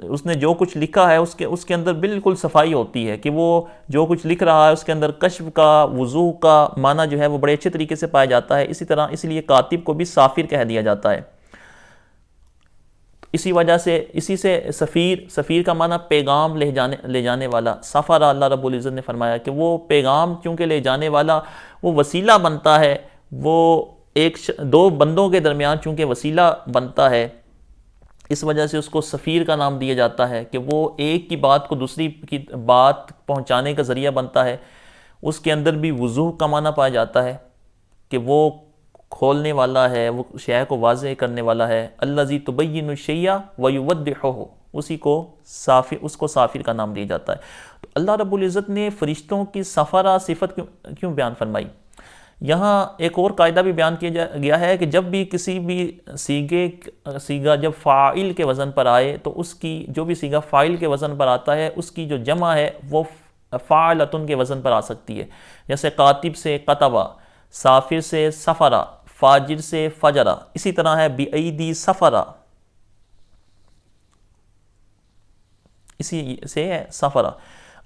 اس نے جو کچھ لکھا ہے اس کے اندر بالکل صفائی ہوتی ہے کہ وہ جو کچھ لکھ رہا ہے اس کے اندر کشف کا، وضوح کا معنی جو ہے وہ بڑے اچھے طریقے سے پایا جاتا ہے۔ اسی طرح اس لیے کاتب کو بھی سافر کہہ دیا جاتا ہے۔ اسی وجہ سے اسی سے سفیر کا معنی پیغام لے جانے والا۔ سفر اللہ رب العزت نے فرمایا کہ وہ پیغام چونکہ لے جانے والا، وہ وسیلہ بنتا ہے، وہ دو بندوں کے درمیان چونکہ وسیلہ بنتا ہے، اس وجہ سے اس کو سفیر کا نام دیا جاتا ہے کہ وہ ایک کی بات کو دوسری کی بات پہنچانے کا ذریعہ بنتا ہے۔ اس کے اندر بھی وضوح کا معنی پایا جاتا ہے کہ وہ کھولنے والا ہے، وہ شے کو واضح کرنے والا ہے۔ الذی تبین الشیء ویوضحہ، اس کو سافر کا نام دیا جاتا ہے۔ تو اللہ رب العزت نے فرشتوں کی سفرہ صفت کیوں بیان فرمائی؟ یہاں ایک اور قاعدہ بھی بیان کیا گیا ہے کہ جب بھی کسی بھی سیغہ جب فاعل کے وزن پر آئے تو اس کی جو بھی سیغہ فاعل کے وزن پر آتا ہے اس کی جو جمع ہے وہ فاعلتن کے وزن پر آ سکتی ہے، جیسے کاتب سے کتبہ، سافر سے سفرہ، فاجر سے فجرہ، اسی طرح ہے بِأَيْدِي سَفَرَا، اسی سے ہے سفرہ۔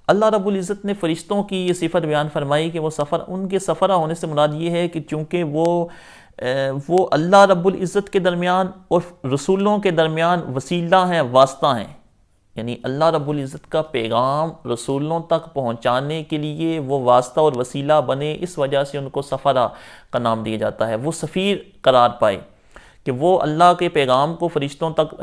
اللہ رب العزت نے فرشتوں کی یہ صفت بیان فرمائی کہ وہ ان کے سفرہ ہونے سے مراد یہ ہے کہ چونکہ وہ اللہ رب العزت کے درمیان اور رسولوں کے درمیان وسیلہ ہیں، واسطہ ہیں، یعنی اللہ رب العزت کا پیغام رسولوں تک پہنچانے کے لیے وہ واسطہ اور وسیلہ بنے، اس وجہ سے ان کو سفرہ کا نام دیا جاتا ہے۔ وہ سفیر قرار پائے کہ وہ اللہ کے پیغام کو فرشتوں تک،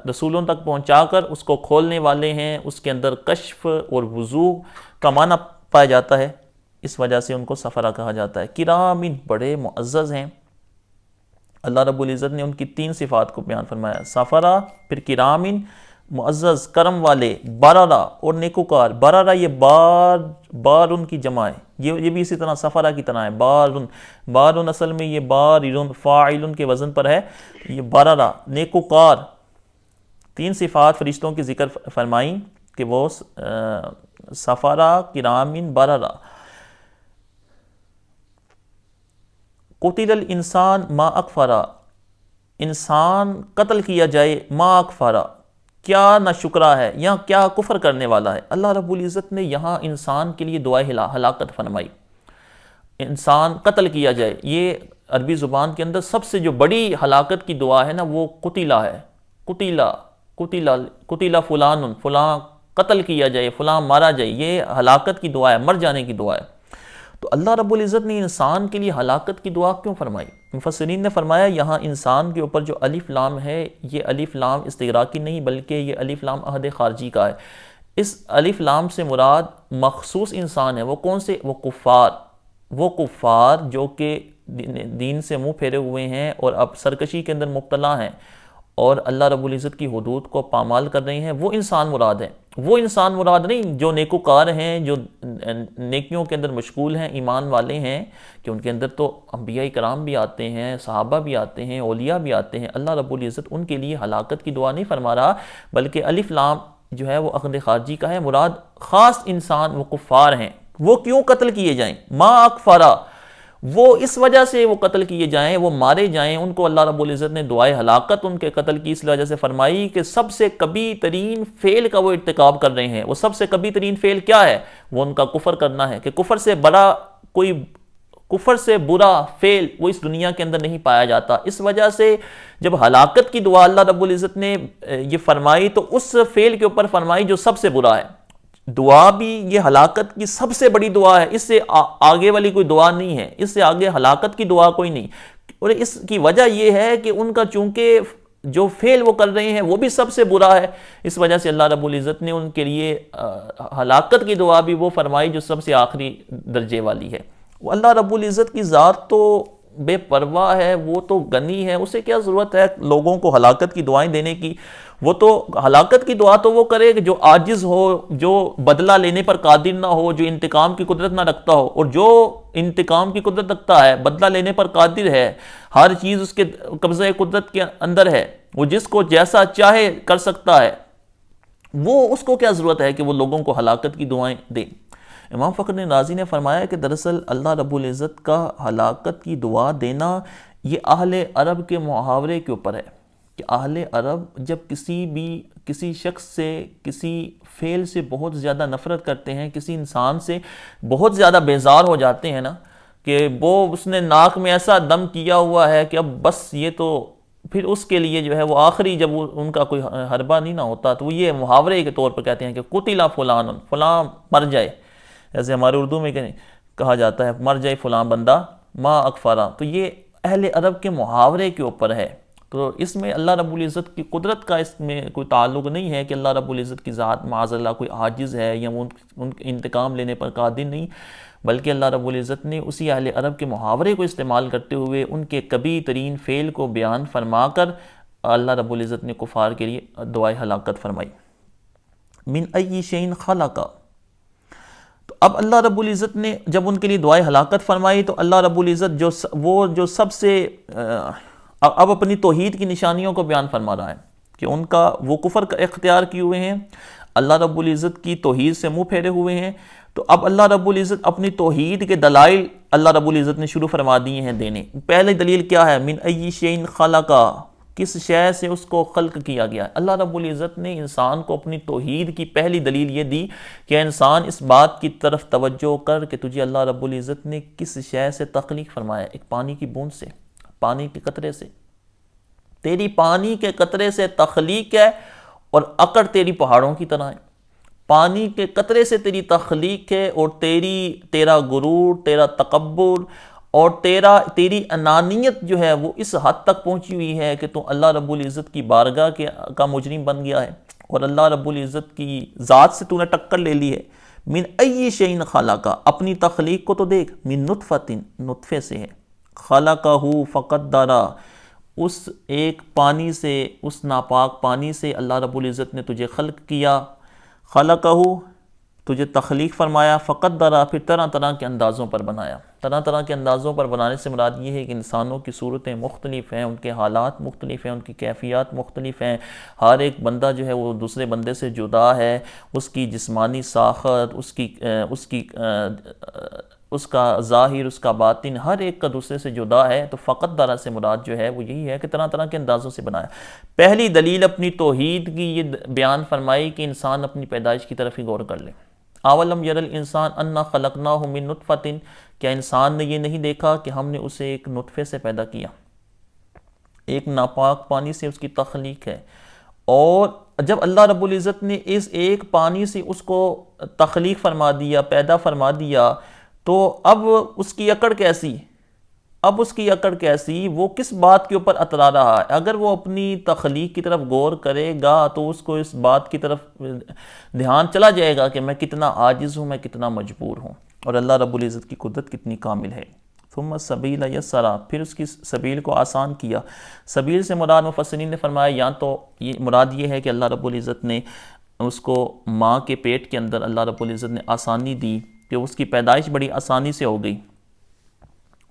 رسولوں تک پہنچا کر اس کو کھولنے والے ہیں، اس کے اندر کشف اور وضوح کا معنی پایا جاتا ہے، اس وجہ سے ان کو سفرہ کہا جاتا ہے۔ کرامن، بڑے معزز ہیں۔ اللہ رب العزت نے ان کی 3 صفات کو بیان فرمایا، سفرہ، پھر کرامن معزز کرم والے، بررہ اور نیکوکار۔ بررہ یہ بارن کی جمع ہے، یہ بھی اسی طرح سفرہ کی طرح ہے، بارن اصل میں یہ بارن فاعلن کے وزن پر ہے، یہ بررہ نیکوکار۔ 3 صفات فرشتوں کی ذکر فرمائیں کہ وہ سفرہ، کرامن، بررہ۔ قتل الانسان ما اکفرہ، انسان قتل کیا جائے، ما اکفرہ، کیا ناشکرا ہے یا کیا کفر کرنے والا ہے۔ اللہ رب العزت نے یہاں انسان کے لیے دعائے ہلاکت فرمائی۔ انسان قتل کیا جائے، یہ عربی زبان کے اندر سب سے جو بڑی ہلاکت کی دعا ہے نا وہ قتیلہ ہے، قتیلہ، قتیلہ، قتیلہ فلان، فلاں قتل کیا جائے، فلاں مارا جائے، یہ ہلاکت کی دعا ہے، مر جانے کی دعا ہے۔ تو اللہ رب العزت نے انسان کے لیے ہلاکت کی دعا کیوں فرمائی؟ مفسرین نے فرمایا یہاں انسان کے اوپر جو الف لام ہے، یہ الف لام استغراقی نہیں بلکہ یہ الف لام عہد خارجی کا ہے۔ اس الف لام سے مراد مخصوص انسان ہے، وہ کون سے؟ وہ کفار جو کہ دین سے منہ پھیرے ہوئے ہیں اور اب سرکشی کے اندر مبتلا ہیں اور اللہ رب العزت کی حدود کو پامال کر رہے ہیں، وہ انسان مراد ہیں۔ وہ انسان مراد نہیں جو نیکوکار ہیں، جو نیکیوں کے اندر مشغول ہیں، ایمان والے ہیں، کہ ان کے اندر تو انبیاء کرام بھی آتے ہیں، صحابہ بھی آتے ہیں، اولیاء بھی آتے ہیں۔ اللہ رب العزت ان کے لیے ہلاکت کی دعا نہیں فرما رہا، بلکہ الف لام جو ہے وہ عقد خارجی کا ہے، مراد خاص انسان وہ کفار ہیں۔ وہ کیوں قتل کیے جائیں؟ ما اکفرا، وہ اس وجہ سے وہ قتل کیے جائیں، وہ مارے جائیں، ان کو اللہ رب العزت نے دعائے ہلاکت ان کے قتل کی اس وجہ سے فرمائی کہ سب سے کبھی ترین فعل کا وہ ارتکاب کر رہے ہیں۔ وہ سب سے کبھی ترین فعل کیا ہے؟ وہ ان کا کفر کرنا ہے، کہ کفر سے بڑا کوئی، کفر سے برا فعل وہ اس دنیا کے اندر نہیں پایا جاتا۔ اس وجہ سے جب ہلاکت کی دعا اللہ رب العزت نے یہ فرمائی تو اس فعل کے اوپر فرمائی جو سب سے برا ہے۔ دعا بھی یہ ہلاکت کی سب سے بڑی دعا ہے، اس سے آگے والی کوئی دعا نہیں ہے، اس سے آگے ہلاکت کی دعا کوئی نہیں۔ اور اس کی وجہ یہ ہے کہ ان کا چونکہ جو فعل وہ کر رہے ہیں وہ بھی سب سے برا ہے، اس وجہ سے اللہ رب العزت نے ان کے لیے ہلاکت کی دعا بھی وہ فرمائی جو سب سے آخری درجے والی ہے۔ اللہ رب العزت کی ذات تو بے پرواہ ہے، وہ تو غنی ہے، اسے کیا ضرورت ہے لوگوں کو ہلاکت کی دعائیں دینے کی؟ وہ تو ہلاکت کی دعا تو وہ کرے جو عاجز ہو، جو بدلہ لینے پر قادر نہ ہو، جو انتقام کی قدرت نہ رکھتا ہو، اور جو انتقام کی قدرت رکھتا ہے، بدلہ لینے پر قادر ہے، ہر چیز اس کے قبضہ قدرت کے اندر ہے، وہ جس کو جیسا چاہے کر سکتا ہے، وہ اس کو کیا ضرورت ہے کہ وہ لوگوں کو ہلاکت کی دعائیں دے؟ امام فخر رازی نے فرمایا کہ دراصل اللہ رب العزت کا ہلاکت کی دعا دینا یہ اہل عرب کے محاورے کے اوپر ہے، کہ اہل عرب جب کسی شخص سے، کسی فعل سے بہت زیادہ نفرت کرتے ہیں، کسی انسان سے بہت زیادہ بیزار ہو جاتے ہیں نا، کہ وہ اس نے ناک میں ایسا دم کیا ہوا ہے کہ اب بس یہ تو پھر اس کے لیے جو ہے وہ آخری جب ان کا کوئی حربہ نہیں نہ ہوتا تو وہ یہ محاورے کے طور پر کہتے ہیں کہ قتل فلان، فلاں مر جائے، جیسے ہمارے اردو میں کہا جاتا ہے مر جائے فلاں بندہ، ما اکفرا، تو یہ اہل عرب کے محاورے کے اوپر ہے۔ تو اس میں اللہ رب العزت کی قدرت کا اس میں کوئی تعلق نہیں ہے کہ اللہ رب العزت کی ذات معاذ اللہ کوئی عاجز ہے یا ان انتقام لینے پر قادر نہیں، بلکہ اللہ رب العزت نے اسی اہل عرب کے محاورے کو استعمال کرتے ہوئے ان کے کبھی ترین فعل کو بیان فرما کر اللہ رب العزت نے کفار کے لیے دعائے ہلاکت فرمائی۔ من ای شیء خلق، تو اب اللہ رب العزت نے جب ان کے لیے دعائے ہلاکت فرمائی تو اللہ رب العزت جو سب سے اب اپنی توحید کی نشانیوں کو بیان فرما رہا ہے کہ ان کا وہ کفر اختیار کیے ہوئے ہیں، اللہ رب العزت کی توحید سے منہ پھیرے ہوئے ہیں، تو اب اللہ رب العزت اپنی توحید کے دلائل اللہ رب العزت نے شروع فرما دیے ہیں دینے۔ پہلی دلیل کیا ہے؟ من ای شیء خلق، کس شے سے اس کو خلق کیا گیا ہے۔ اللہ رب العزت نے انسان کو اپنی توحید کی پہلی دلیل یہ دی کہ انسان اس بات کی طرف توجہ کر کہ تجھے اللہ رب العزت نے کس شے سے تخلیق فرمایا، ایک پانی کی بوند سے، پانی کے قطرے سے، تیری پانی کے قطرے سے تخلیق ہے، اور عقل تیری پہاڑوں کی طرح ہے۔ پانی کے قطرے سے تیری تخلیق ہے، اور تیرا غرور، تیرا تکبر اور تیری انانیت جو ہے وہ اس حد تک پہنچی ہوئی ہے کہ تو اللہ رب العزت کی بارگاہ کا مجرم بن گیا ہے، اور اللہ رب العزت کی ذات سے تو نے ٹکر لے لی ہے۔ من ای شیء خلق، اپنی تخلیق کو تو دیکھ، من نطفۃ، نطفے سے ہے، خلقہ فقدر، اس ایک پانی سے، اس ناپاک پانی سے اللہ رب العزت نے تجھے خلق کیا، خلقہ تجھے تخلیق فرمایا، فقدر پھر طرح طرح کے اندازوں پر بنایا۔ طرح طرح کے اندازوں پر بنانے سے مراد یہ ہے کہ انسانوں کی صورتیں مختلف ہیں، ان کے حالات مختلف ہیں، ان کی کیفیات مختلف ہیں، ہر ایک بندہ جو ہے وہ دوسرے بندے سے جدا ہے، اس کی جسمانی ساخت، اس کا ظاہر، اس کا باطن، ہر ایک کا دوسرے سے جدا ہے۔ تو فقدر سے مراد جو ہے وہ یہی ہے کہ طرح طرح کے اندازوں سے بنایا۔ پہلی دلیل اپنی توحید کی یہ بیان فرمائی کہ انسان اپنی پیدائش کی طرف ہی غور کر لے۔ اولم یر الانسان انا خلقناہ من نطفۃ، کیا انسان نے یہ نہیں دیکھا کہ ہم نے اسے ایک نطفے سے پیدا کیا، ایک ناپاک پانی سے اس کی تخلیق ہے، اور جب اللہ رب العزت نے اس ایک پانی سے اس کو تخلیق فرما دیا، پیدا فرما دیا، تو اب اس کی اکڑ کیسی؟ اب اس کی اکڑ کیسی؟ وہ کس بات کے اوپر اترا رہا ہے؟ اگر وہ اپنی تخلیق کی طرف غور کرے گا تو اس کو اس بات کی طرف دھیان چلا جائے گا کہ میں کتنا عاجز ہوں، میں کتنا مجبور ہوں، اور اللہ رب العزت کی قدرت کتنی کامل ہے۔ ثم السبیل یسرا، پھر اس کی سبیل کو آسان کیا۔ سبیل سے مراد مفسرین نے فرمایا یا تو یہ مراد یہ ہے کہ اللہ رب العزت نے اس کو ماں کے پیٹ کے اندر اللہ رب العزت نے آسانی دی کہ اس کی پیدائش بڑی آسانی سے ہو گئی،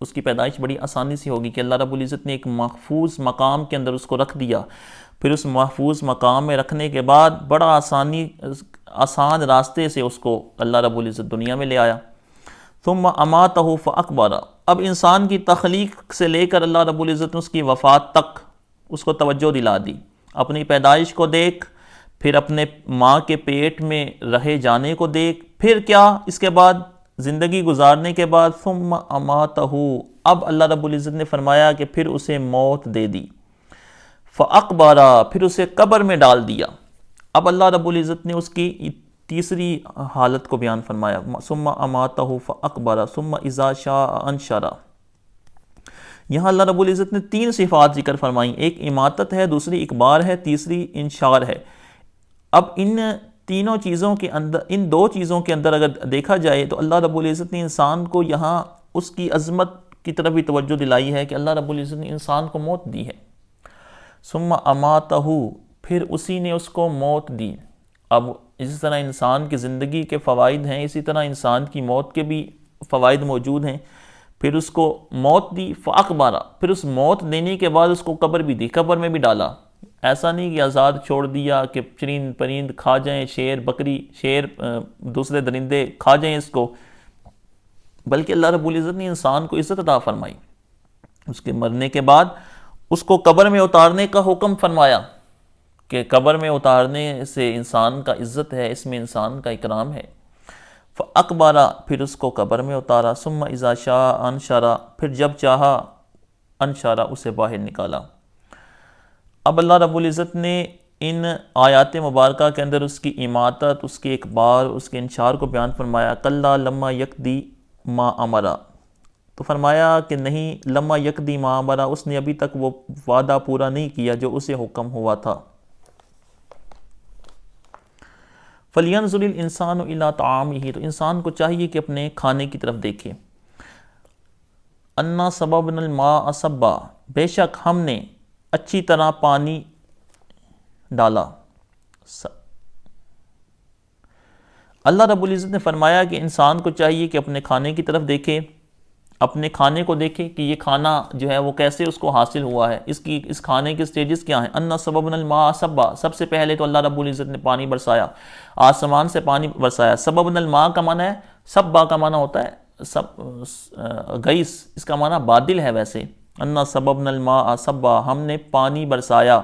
اس کی پیدائش بڑی آسانی سے ہوگی کہ اللہ رب العزت نے ایک محفوظ مقام کے اندر اس کو رکھ دیا، پھر اس محفوظ مقام میں رکھنے کے بعد بڑا آسان راستے سے اس کو اللہ رب العزت دنیا میں لے آیا۔ ثم اماتہ فاقبرہ، اب انسان کی تخلیق سے لے کر اللہ رب العزت نے اس کی وفات تک اس کو توجہ دلا دی۔ اپنی پیدائش کو دیکھ، پھر اپنے ماں کے پیٹ میں رہے جانے کو دیکھ، پھر کیا اس کے بعد زندگی گزارنے کے بعد ثم اماتہ، اب اللہ رب العزت نے فرمایا کہ پھر اسے موت دے دی۔ فاقبرہ، پھر اسے قبر میں ڈال دیا۔ اب اللہ رب العزت نے اس کی تیسری حالت کو بیان فرمایا، ثم اماتہ فاقبرہ ثم اذا شاء انشرہ۔ یہاں اللہ رب العزت نے تین صفات ذکر فرمائیں، ایک اماتت ہے، دوسری اقبار ہے، تیسری انشار ہے۔ اب ان تینوں چیزوں کے اندر، ان دو چیزوں کے اندر اگر دیکھا جائے تو اللہ رب العزت نے انسان کو یہاں اس کی عظمت کی طرف بھی توجہ دلائی ہے کہ اللہ رب العزت نے انسان کو موت دی ہے۔ ثم اماتہ، پھر اسی نے اس کو موت دی۔ اب اسی طرح انسان کی زندگی کے فوائد ہیں، اسی طرح انسان کی موت کے بھی فوائد موجود ہیں۔ پھر اس کو موت دی، فاقبرہ، پھر اس موت دینے کے بعد اس کو قبر بھی دی، قبر میں بھی ڈالا۔ ایسا نہیں کہ آزاد چھوڑ دیا کہ چرند پرند کھا جائیں، شیر بکری، شیر دوسرے درندے کھا جائیں اس کو، بلکہ اللہ رب العزت نے انسان کو عزت عطا فرمائی۔ اس کے مرنے کے بعد اس کو قبر میں اتارنے کا حکم فرمایا کہ قبر میں اتارنے سے انسان کا عزت ہے، اس میں انسان کا اکرام ہے۔ فاقبرہ، پھر اس کو قبر میں اتارا۔ ثم اذا شاء انشرہ، پھر جب چاہا انشرہ، اسے باہر نکالا۔ اب اللہ رب العزت نے ان آیات مبارکہ کے اندر اس کی اماتت، اس کے اقبار، اس کے انشار کو بیان فرمایا۔ کلا لما یقضی ما امرہ، تو فرمایا کہ نہیں، لما یقضی ما امرہ، اس نے ابھی تک وہ وعدہ پورا نہیں کیا جو اسے حکم ہوا تھا۔ فَلْيَنْظُرِ الْإِنسَانُ إِلَىٰ طَعَامِهِ، تو انسان کو چاہیے کہ اپنے کھانے کی طرف دیکھے۔ اَنَّا صَبَبْنَا الْمَاءَ صَبًّا، بے شک ہم نے اچھی طرح پانی ڈالا۔ اللہ رب العزت نے فرمایا کہ انسان کو چاہیے کہ اپنے کھانے کی طرف دیکھے، اپنے کھانے کو دیکھے کہ یہ کھانا جو ہے وہ کیسے اس کو حاصل ہوا ہے، اس کھانے کے سٹیجز کیا ہیں۔ اَنَّا صَبَبْنَا الْمَاءَ صَبًّا، سب سے پہلے تو اللہ رب العزت نے پانی برسایا، آسمان سے پانی برسایا۔ صَبَبْنَا الْمَاء کا معنی ہے، صَبّا کا معنی ہوتا ہے غیث، اس کا معنی بادل ہے ویسے۔ اَنَّا صَبَبْنَا الْمَاءَ صَبًّا، ہم نے پانی برسایا،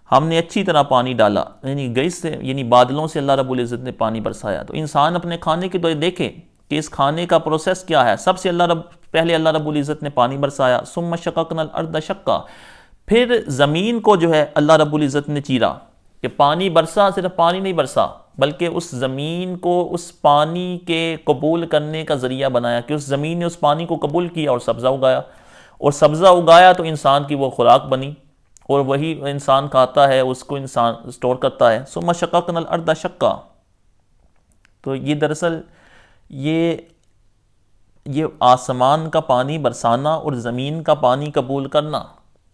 ہم نے اچھی طرح پانی ڈالا، یعنی غیث سے، یعنی بادلوں سے اللہ رب العزت نے پانی برسایا۔ تو انسان اپنے کھانے کی دیکھے کہ اس کھانے کا پروسیس کیا ہے۔ سب سے پہلے اللہ رب العزت نے پانی برسایا۔ ثم شققنا الارض شقا، پھر زمین کو جو ہے اللہ رب العزت نے چیرا، کہ پانی برسا، صرف پانی نہیں برسا بلکہ اس زمین کو اس پانی کے قبول کرنے کا ذریعہ بنایا، کہ اس زمین نے اس پانی کو قبول کیا اور سبزہ اگایا، اور سبزہ اگایا تو انسان کی وہ خوراک بنی، اور وہی انسان کھاتا ہے، اس کو انسان سٹور کرتا ہے۔ ثم شققنا الارض شقا، تو یہ دراصل یہ آسمان کا پانی برسانا اور زمین کا پانی قبول کرنا،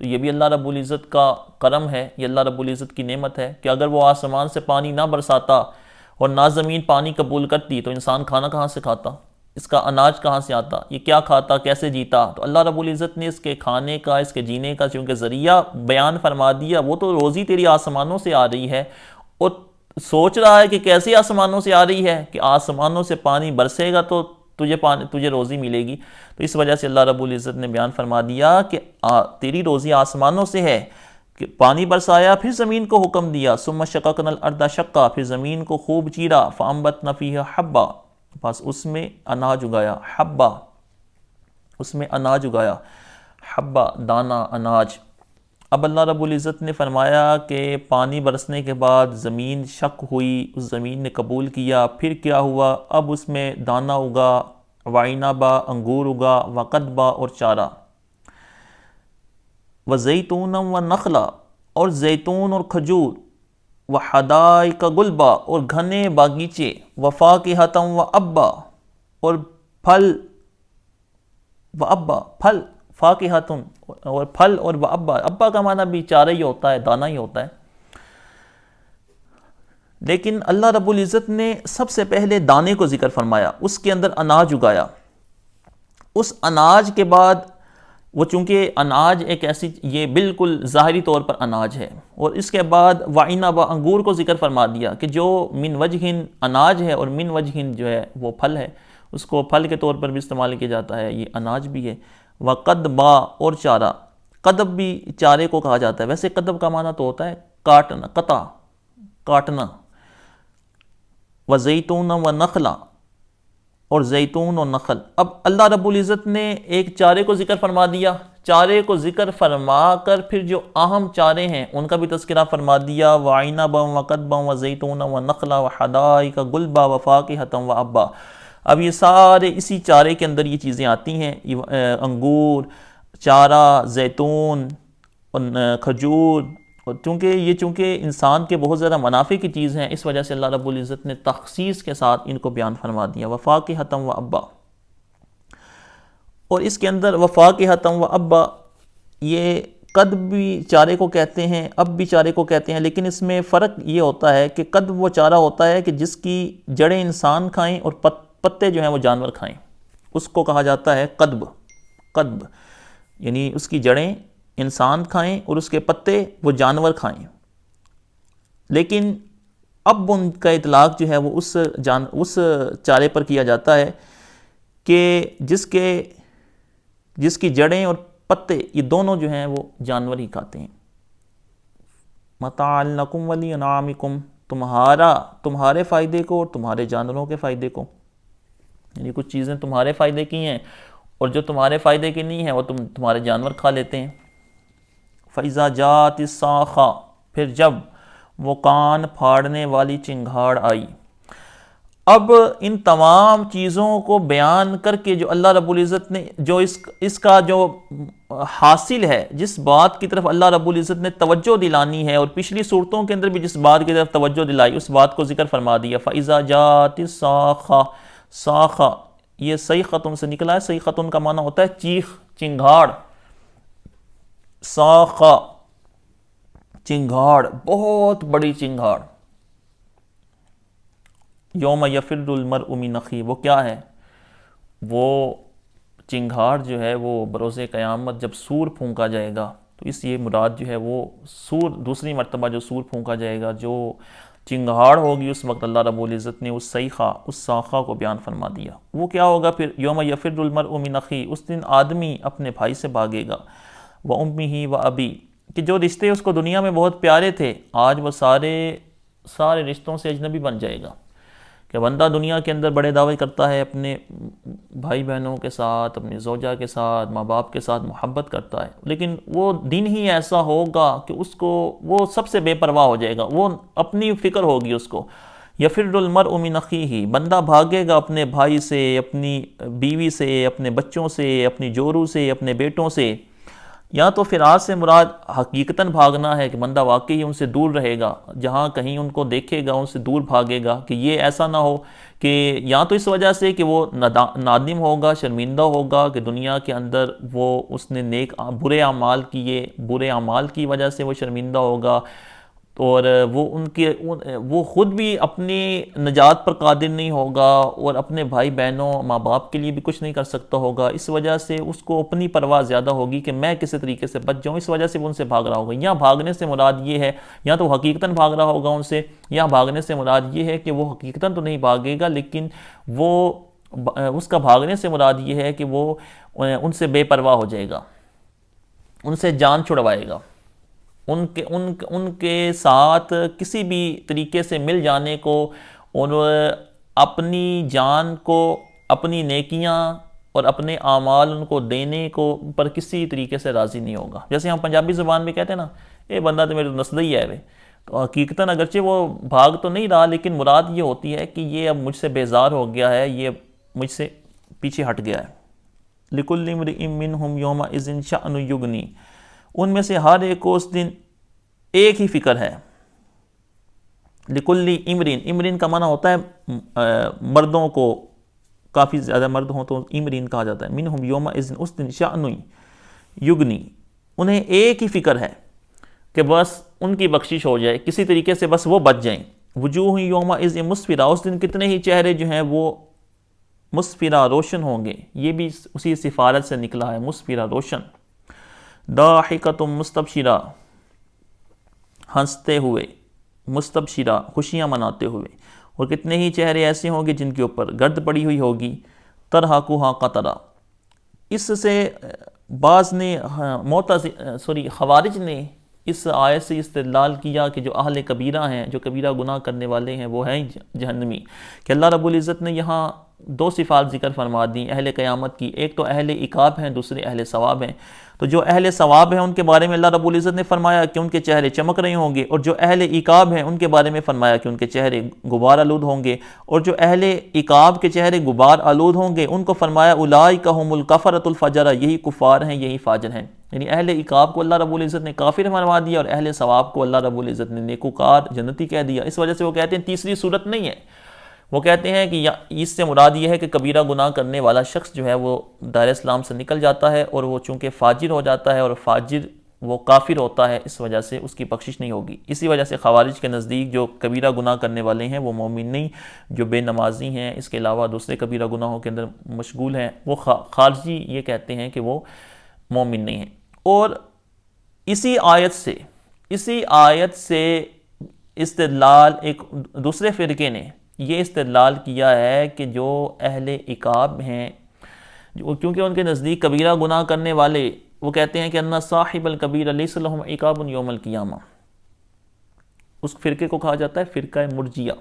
تو یہ بھی اللہ رب العزت کا کرم ہے، یہ اللہ رب العزت کی نعمت ہے کہ اگر وہ آسمان سے پانی نہ برساتا اور نہ زمین پانی قبول کرتی تو انسان کھانا کہاں سے کھاتا، اس کا اناج کہاں سے آتا، یہ کیا کھاتا، کیسے جیتا۔ تو اللہ رب العزت نے اس کے کھانے کا، اس کے جینے کا چونکہ ذریعہ بیان فرما دیا، وہ تو روزی تیری آسمانوں سے آ رہی ہے، اور سوچ رہا ہے کہ کیسے آسمانوں سے آ رہی ہے، کہ آسمانوں سے پانی برسے گا تو تجھے روزی ملے گی۔ تو اس وجہ سے اللہ رب العزت نے بیان فرما دیا کہ تیری روزی آسمانوں سے ہے، کہ پانی برسایا، پھر زمین کو حکم دیا۔ ثم شققنا الارض شقا، پھر زمین کو خوب چیرا۔ فانبتنا فیہا حبا، بس اس میں اناج اگایا، حبا، اس میں اناج اگایا، حبہ دانہ اناج۔ اب اللہ رب العزت نے فرمایا کہ پانی برسنے کے بعد زمین شق ہوئی، اس زمین نے قبول کیا، پھر کیا ہوا، اب اس میں دانہ اگا، وعنبا انگور اگا، وقدبا اور چارہ، وزیتون ونخلا اور زیتون اور کھجور، وحدائق غلبا اور گھنے باغیچے، وفاکہۃ وابا اور پھل، وابا پھل، فاکہۃ اور پھل، اور وابا، ابا کا معنی بھی چارہ ہی ہوتا ہے، دانہ ہی ہوتا ہے۔ لیکن اللہ رب العزت نے سب سے پہلے دانے کو ذکر فرمایا، اس کے اندر اناج اگایا۔ اس اناج کے بعد وہ چونکہ اناج ایک ایسی، یہ بالکل ظاہری طور پر اناج ہے، اور اس کے بعد وعنب انگور کو ذکر فرما دیا کہ جو من وجہن اناج ہے اور من وجہن جو ہے وہ پھل ہے، اس کو پھل کے طور پر بھی استعمال کیا جاتا ہے، یہ اناج بھی ہے۔ وقدبا اور چارہ، قدب بھی چارے کو کہا جاتا ہے، ویسے قدب کا معنی تو ہوتا ہے کاٹنا، قطع کاٹنا۔ وزیتون ونخلا اور زیتون اور نخل۔ اب اللہ رب العزت نے ایک چارے کو ذکر فرما دیا، چارے کو ذکر فرما کر پھر جو اہم چارے ہیں ان کا بھی تذکرہ فرما دیا، وعنبا وقدبا وزیتون ونخلا وحدائق غلبا وفاکہۃ وابا۔ اب یہ سارے اسی چارے کے اندر یہ چیزیں آتی ہیں، انگور، چارہ، زیتون، کھجور، اور چونکہ انسان کے بہت زیادہ منافع کی چیز ہیں، اس وجہ سے اللہ رب العزت نے تخصیص کے ساتھ ان کو بیان فرما دیا، وفاکہۃ وابا۔ اور اس کے اندر وفاکہۃ وابا، یہ قد بھی چارے کو کہتے ہیں، اب بھی چارے کو کہتے ہیں، لیکن اس میں فرق یہ ہوتا ہے کہ قد وہ چارہ ہوتا ہے کہ جس کی جڑیں انسان کھائیں اور پتے جو ہیں وہ جانور کھائیں، اس کو کہا جاتا ہے قدب۔ قدب یعنی اس کی جڑیں انسان کھائیں اور اس کے پتے وہ جانور کھائیں۔ لیکن اب ان کا اطلاق جو ہے وہ اس چارے پر کیا جاتا ہے کہ جس کی جڑیں اور پتے یہ دونوں جو ہیں وہ جانور ہی کھاتے ہیں۔ متاعا لکم ولانعامکم، تمہارے فائدے کو اور تمہارے جانوروں کے فائدے کو، یعنی کچھ چیزیں تمہارے فائدے کی ہیں اور جو تمہارے فائدے کی نہیں ہیں وہ تمہارے جانور کھا لیتے ہیں۔ فَإِذَا جَاءَتِ الصَّاخَّةُ، پھر جب وہ کان پھاڑنے والی چنگھاڑ آئی۔ اب ان تمام چیزوں کو بیان کر کے جو اللہ رب العزت نے جو اس کا جو حاصل ہے، جس بات کی طرف اللہ رب العزت نے توجہ دلانی ہے، اور پچھلی صورتوں کے اندر بھی جس بات کی طرف توجہ دلائی اس بات کو ذکر فرما دیا۔ فَإِذَا جَاءَتِ الصَّاخَّةُ، صاخہ یہ صیخۃ سے نکلا ہے، صیخۃ کا معنی ہوتا ہے چیخ، چنگھاڑ۔ صاخہ چنگھاڑ، بہت بڑی چنگھاڑ۔ یوم یفر المرء من اخیہ، وہ کیا ہے؟ وہ چنگھاڑ جو ہے وہ بروز قیامت جب سور پھونکا جائے گا، تو اس یہ مراد جو ہے وہ سور، دوسری مرتبہ جو سور پھونکا جائے گا، جو چنگھاڑ ہوگی، اس وقت اللہ رب العزت نے اس صیخہ، اس صاخہ کو بیان فرما دیا۔ وہ کیا ہوگا پھر؟ یوم یفر المرء من اخیہ، اس دن آدمی اپنے بھائی سے بھاگے گا، وامہ وابی، کہ جو رشتے اس کو دنیا میں بہت پیارے تھے آج وہ سارے رشتوں سے اجنبی بن جائے گا۔ کہ بندہ دنیا کے اندر بڑے دعوے کرتا ہے، اپنے بھائی بہنوں کے ساتھ، اپنی زوجہ کے ساتھ، ماں باپ کے ساتھ محبت کرتا ہے، لیکن وہ دن ہی ایسا ہوگا کہ اس کو وہ سب سے بے پرواہ ہو جائے گا، وہ اپنی فکر ہوگی اس کو۔ یفر المرء من اخیہ، بندہ بھاگے گا اپنے بھائی سے، اپنی بیوی سے، اپنے بچوں سے، اپنی جورو سے، اپنے بیٹوں سے۔ یا تو فرار سے مراد حقیقتاً بھاگنا ہے کہ بندہ واقعی ان سے دور رہے گا، جہاں کہیں ان کو دیکھے گا ان سے دور بھاگے گا، کہ یہ ایسا نہ ہو کہ یا تو اس وجہ سے کہ وہ نادم ہوگا، شرمندہ ہوگا کہ دنیا کے اندر اس نے برے اعمال کیے، برے اعمال کی وجہ سے وہ شرمندہ ہوگا، اور وہ خود بھی اپنی نجات پر قادر نہیں ہوگا، اور اپنے بھائی بہنوں، ماں باپ کے لیے بھی کچھ نہیں کر سکتا ہوگا، اس وجہ سے اس کو اپنی پرواہ زیادہ ہوگی کہ میں کسی طریقے سے بچ جاؤں، اس وجہ سے وہ ان سے بھاگ رہا ہوگا۔ یا بھاگنے سے مراد یہ ہے، یا تو حقیقتاً بھاگ رہا ہوگا ان سے، یا بھاگنے سے مراد یہ ہے کہ وہ حقیقتاً تو نہیں بھاگے گا، لیکن اس کا بھاگنے سے مراد یہ ہے کہ وہ ان سے بے پرواہ ہو جائے گا، ان سے جان چھڑوائے گا، ان کے ساتھ کسی بھی طریقے سے مل جانے کو، اور اپنی جان کو، اپنی نیکیاں اور اپنے اعمال ان کو دینے کو پر کسی طریقے سے راضی نہیں ہوگا. جیسے ہم پنجابی زبان میں کہتے ہیں نا، اے بندہ تو میرے نسل ہی ہے وے. تو حقیقتاً اگرچہ وہ بھاگ تو نہیں رہا، لیکن مراد یہ ہوتی ہے کہ یہ اب مجھ سے بیزار ہو گیا ہے، یہ مجھ سے پیچھے ہٹ گیا ہے. لِكُلِّ امْرِئٍ مِّنْهُمْ يَوْمَئِذٍ شَأْنٌ يُغْنِي، ان میں سے ہر ایک کو اس دن ایک ہی فکر ہے. لِكُلِّ امْرِئٍ، امرین کا معنی ہوتا ہے مردوں کو، کافی زیادہ مرد ہوں تو امرین کہا جاتا ہے. منہم یومئذ، اس دن، شأن یغنی، انہیں ایک ہی فکر ہے کہ بس ان کی بخشش ہو جائے، کسی طریقے سے بس وہ بچ جائیں. وجوہ یومئذ مسفرہ، اس دن کتنے ہی چہرے جو ہیں وہ مسفرہ، روشن ہوں گے. یہ بھی اسی سفارت سے نکلا ہے، مسفرہ، روشن. ضاحکۃ مستبشرہ، ہنستے ہوئے، مستبشرہ، خوشیاں مناتے ہوئے. اور کتنے ہی چہرے ایسے ہوں گے جن کے اوپر گرد پڑی ہوئی ہوگی. ترہقھا قترہ، اس سے بعض نے خوارج نے اس آیت سے استدلال کیا کہ جو اہل کبیرہ ہیں، جو کبیرہ گناہ کرنے والے ہیں، وہ ہیں جہنمی. کہ اللہ رب العزت نے یہاں دو صفات ذکر فرما دیں اہل قیامت کی، ایک تو اہل عقاب ہیں، دوسرے اہل ثواب ہیں. تو جو اہل ثواب ہیں ان کے بارے میں اللہ رب العزت نے فرمایا کہ ان کے چہرے چمک رہے ہوں گے، اور جو اہل عقاب ہیں ان کے بارے میں فرمایا کہ ان کے چہرے غبار آلود ہوں گے. اور جو اہل عقاب کے چہرے غبار آلود ہوں گے ان کو فرمایا اولئک ھم الکفرۃ الفجرہ، یہی کفار ہیں، یہی فاجر ہیں. یعنی اہل عقاب کو اللہ رب العزت نے کافر فرما دیا، اور اہل ثواب کو اللہ رب العزت نے نیکوکار، جنتی کہہ دیا. اس وجہ سے وہ کہتے ہیں تیسری صورت نہیں ہے. وہ کہتے ہیں کہ اس سے مراد یہ ہے کہ کبیرہ گناہ کرنے والا شخص جو ہے وہ دائرہ اسلام سے نکل جاتا ہے، اور وہ چونکہ فاجر ہو جاتا ہے، اور فاجر وہ کافر ہوتا ہے، اس وجہ سے اس کی بخشش نہیں ہوگی. اسی وجہ سے خوارج کے نزدیک جو کبیرہ گناہ کرنے والے ہیں وہ مومن نہیں، جو بے نمازی ہیں، اس کے علاوہ دوسرے کبیرہ گناہوں کے اندر مشغول ہیں، وہ خارجی یہ کہتے ہیں کہ وہ مومن نہیں ہیں. اور اسی آیت سے استدلال ایک دوسرے فرقے نے یہ استدلال کیا ہے کہ جو اہل عقاب ہیں، کیونکہ ان کے نزدیک کبیرہ گناہ کرنے والے، وہ کہتے ہیں کہ ان صاحب الکبیرہ لیس لہم عقاب یوم القیامہ. اس فرقے کو کہا جاتا ہے فرقہ مرجیہ.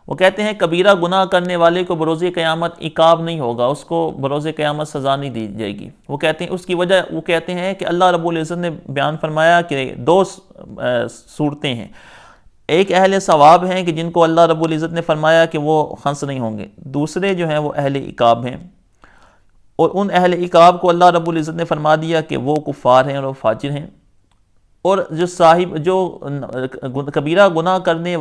وہ کہتے ہیں کبیرہ گناہ کرنے والے کو بروز قیامت عقاب نہیں ہوگا، اس کو بروز قیامت سزا نہیں دی جائے گی. وہ کہتے ہیں اس کی وجہ، وہ کہتے ہیں کہ اللہ رب العزت نے بیان فرمایا کہ دو صورتیں ہیں. ایک اہل ثواب ہیں کہ جن کو اللہ رب العزت نے فرمایا کہ وہ ہنس نہیں ہوں گے، دوسرے جو ہیں وہ اہل عقاب ہیں. اور ان اہل عقاب کو اللہ رب العزت نے فرما دیا کہ وہ کفار ہیں اور وہ فاجر ہیں. اور جو کبیرہ گناہ کرنے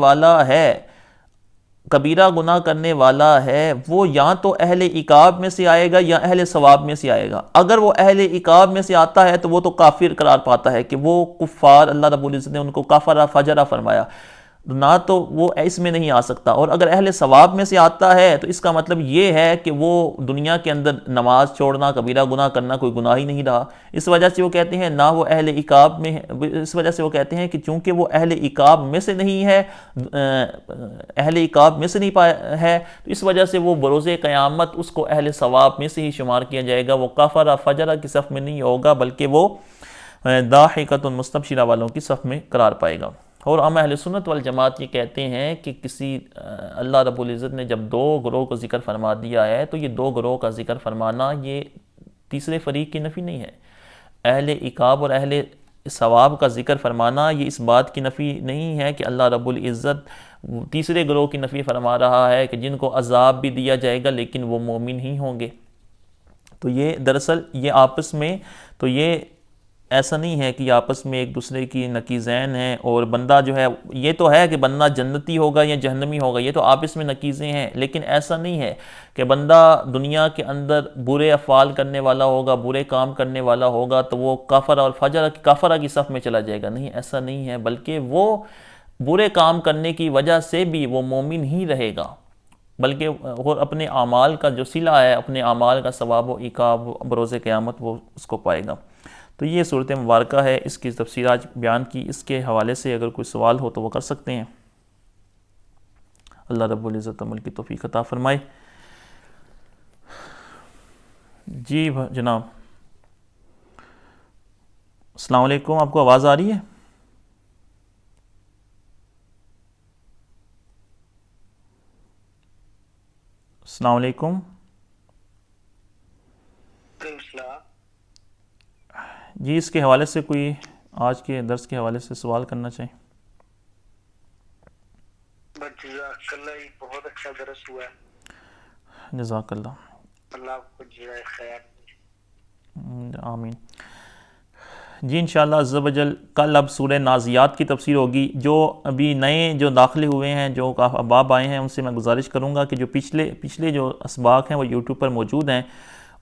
والا ہے وہ یا تو اہل عقاب میں سے آئے گا یا اہل ثواب میں سے آئے گا. اگر وہ اہل عقاب میں سے آتا ہے تو وہ تو کافر قرار پاتا ہے کہ وہ کفار، اللہ رب العزت نے ان کو کافرہ فجرہ فرمایا، نہ تو وہ اس میں نہیں آ سکتا. اور اگر اہل ثواب میں سے آتا ہے تو اس کا مطلب یہ ہے کہ وہ دنیا کے اندر نماز چھوڑنا، کبیرہ گناہ کرنا کوئی گناہ ہی نہیں رہا. اس وجہ سے وہ کہتے ہیں نہ وہ اہل عقاب میں ہے، اس وجہ سے وہ کہتے ہیں کہ چونکہ وہ اہل عقاب میں سے نہیں ہے، اہل عقاب میں سے نہیں پایا ہے، تو اس وجہ سے وہ بروز قیامت اس کو اہل ثواب میں سے ہی شمار کیا جائے گا. وہ کافرہ فجرہ کی صف میں نہیں ہوگا، بلکہ وہ ضاحکۃ مستبشرہ والوں کی صف میں قرار پائے گا. اور ہم اہل سنت والجماعت یہ کہتے ہیں کہ اللہ رب العزت نے جب دو گروہ کو ذکر فرما دیا ہے تو یہ دو گروہ کا ذکر فرمانا یہ تیسرے فریق کی نفی نہیں ہے. اہل عقاب اور اہل ثواب کا ذکر فرمانا یہ اس بات کی نفی نہیں ہے کہ اللہ رب العزت تیسرے گروہ کی نفی فرما رہا ہے کہ جن کو عذاب بھی دیا جائے گا لیکن وہ مومن ہی ہوں گے. تو یہ دراصل یہ آپس میں تو یہ ایسا نہیں ہے کہ آپس میں ایک دوسرے کی نقیضین ہیں، اور بندہ جو ہے یہ تو ہے کہ بندہ جنتی ہوگا یا جہنمی ہوگا، یہ تو آپس میں نقیضیں ہیں. لیکن ایسا نہیں ہے کہ بندہ دنیا کے اندر برے افعال کرنے والا ہوگا، برے کام کرنے والا ہوگا تو وہ کافرہ اور کافرہ کی صف میں چلا جائے گا. نہیں، ایسا نہیں ہے، بلکہ وہ برے کام کرنے کی وجہ سے بھی وہ مومن ہی رہے گا، بلکہ اور اپنے اعمال کا جو صلہ ہے، اپنے اعمال کا ثواب و عقاب بروز قیامت وہ اس کو پائے گا. تو یہ صورت مبارکہ ہے، اس کی تفسیر آج بیان کی. اس کے حوالے سے اگر کوئی سوال ہو تو وہ کر سکتے ہیں. اللہ رب العزت عمل کی توفیق عطا فرمائے. جی جناب، السلام علیکم، آپ کو آواز آ رہی ہے؟ السلام علیکم. السلام. جی اس کے حوالے سے کوئی آج کے درس کے حوالے سے سوال کرنا چاہیں؟ بس جزاک اللہ، بہت اچھا درس ہوا ہے. جزاک اللہ. اللہ آپ کو جزائے خیر. آمین. جی انشاءاللہ عز و جل کل اب سورہ نازیات کی تفسیر ہوگی. جو ابھی نئے جو داخلے ہوئے ہیں، جو احباب آئے ہیں، ان سے میں گزارش کروں گا کہ جو پچھلے جو اسباق ہیں وہ یوٹیوب پر موجود ہیں،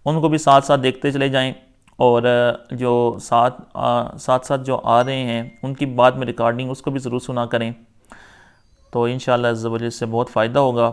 ان کو بھی ساتھ ساتھ دیکھتے چلے جائیں، اور جو ساتھ جو آ رہے ہیں ان کی بعد میں ریکارڈنگ اس کو بھی ضرور سنا کریں، تو انشاءاللہ عز و جل اس سے بہت فائدہ ہوگا.